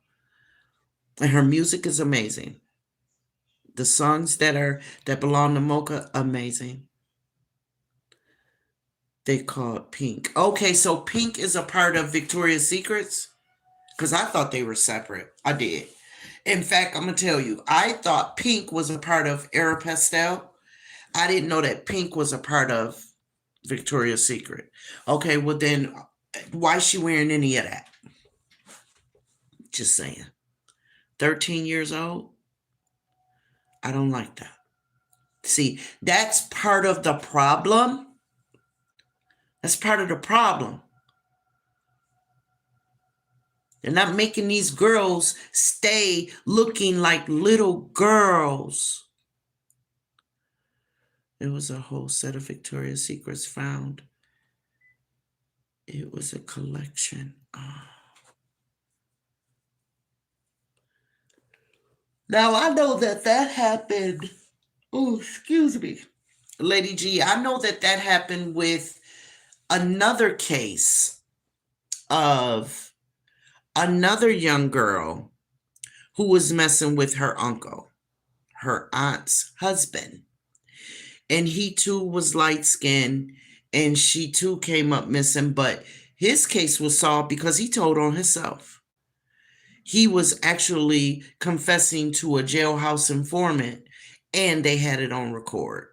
And her music is amazing. The songs that belong to Mocha, amazing. They call it Pink. Okay, so Pink is a part of Victoria's Secrets? Because I thought they were separate. I did. In fact, I'm going to tell you, I thought Pink was a part of Aeropostale. I didn't know that Pink was a part of Victoria's Secret. Okay, well then, why is she wearing any of that? Just saying. 13 years old? I don't like that. See, that's part of the problem. That's part of the problem. They're not making these girls stay looking like little girls. There was a whole set of Victoria's Secrets found. It was a collection. Oh. Now, I know that happened. Oh, excuse me. Lady G, I know that happened with another case of another young girl who was messing with her uncle, her aunt's husband. And he too was light-skinned, and she too came up missing, but his case was solved because he told on himself. He was actually confessing to a jailhouse informant, and they had it on record.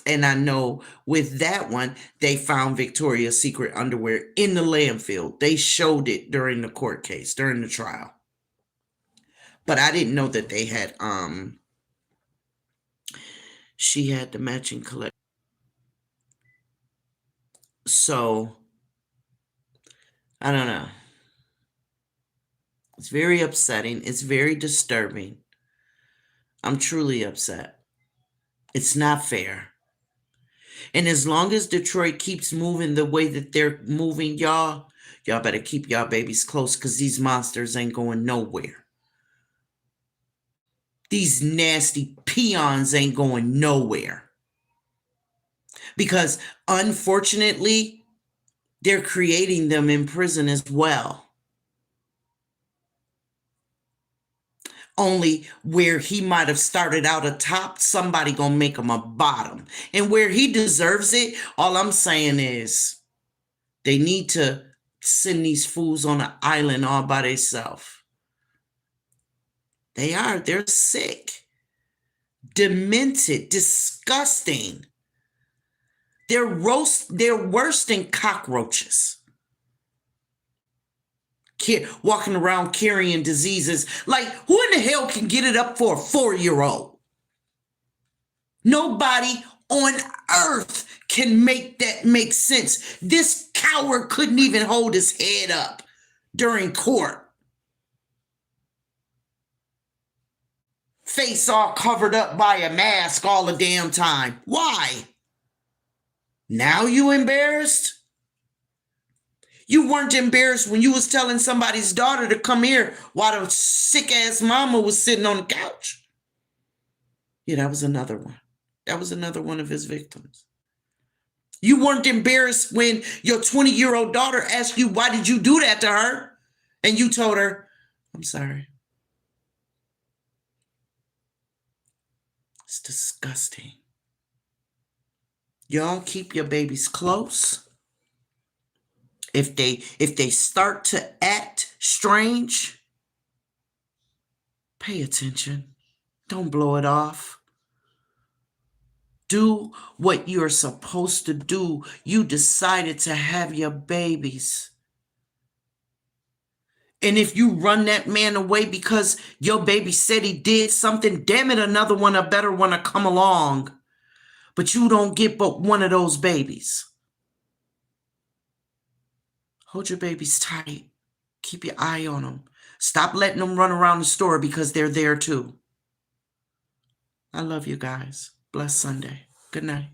And I know with that one, they found Victoria's Secret underwear in the landfill. They showed it during the court case, during the trial. But I didn't know that they had, she had the matching collection. So, I don't know. It's very upsetting. It's very disturbing. I'm truly upset. It's not fair. And as long as Detroit keeps moving the way that they're moving, y'all better keep y'all babies close because these monsters ain't going nowhere. These nasty peons ain't going nowhere. Because unfortunately, they're creating them in prison as well. Only where he might have started out a top, somebody gonna make him a bottom. And where he deserves it, all I'm saying is they need to send these fools on an island all by themselves. They're sick, demented, disgusting. They're worse than cockroaches. Walking around carrying diseases. Like, who in the hell can get it up for a 4-year-old? Nobody on earth can make that make sense. This coward couldn't even hold his head up during court. Face all covered up by a mask all the damn time. Why? Now you embarrassed? You weren't embarrassed when you was telling somebody's daughter to come here while the sick-ass mama was sitting on the couch. Yeah, that was another one. That was another one of his victims. You weren't embarrassed when your 20-year-old daughter asked you, why did you do that to her? And you told her, I'm sorry. It's disgusting. Y'all keep your babies close. If they start to act strange, pay attention. Don't blow it off. Do what you're supposed to do. You decided to have your babies. And if you run that man away because your baby said he did something, damn it, another one, a better one, to come along. But you don't get but one of those babies. Hold your babies tight. Keep your eye on them. Stop letting them run around the store because they're there too. I love you guys. Blessed Sunday. Good night.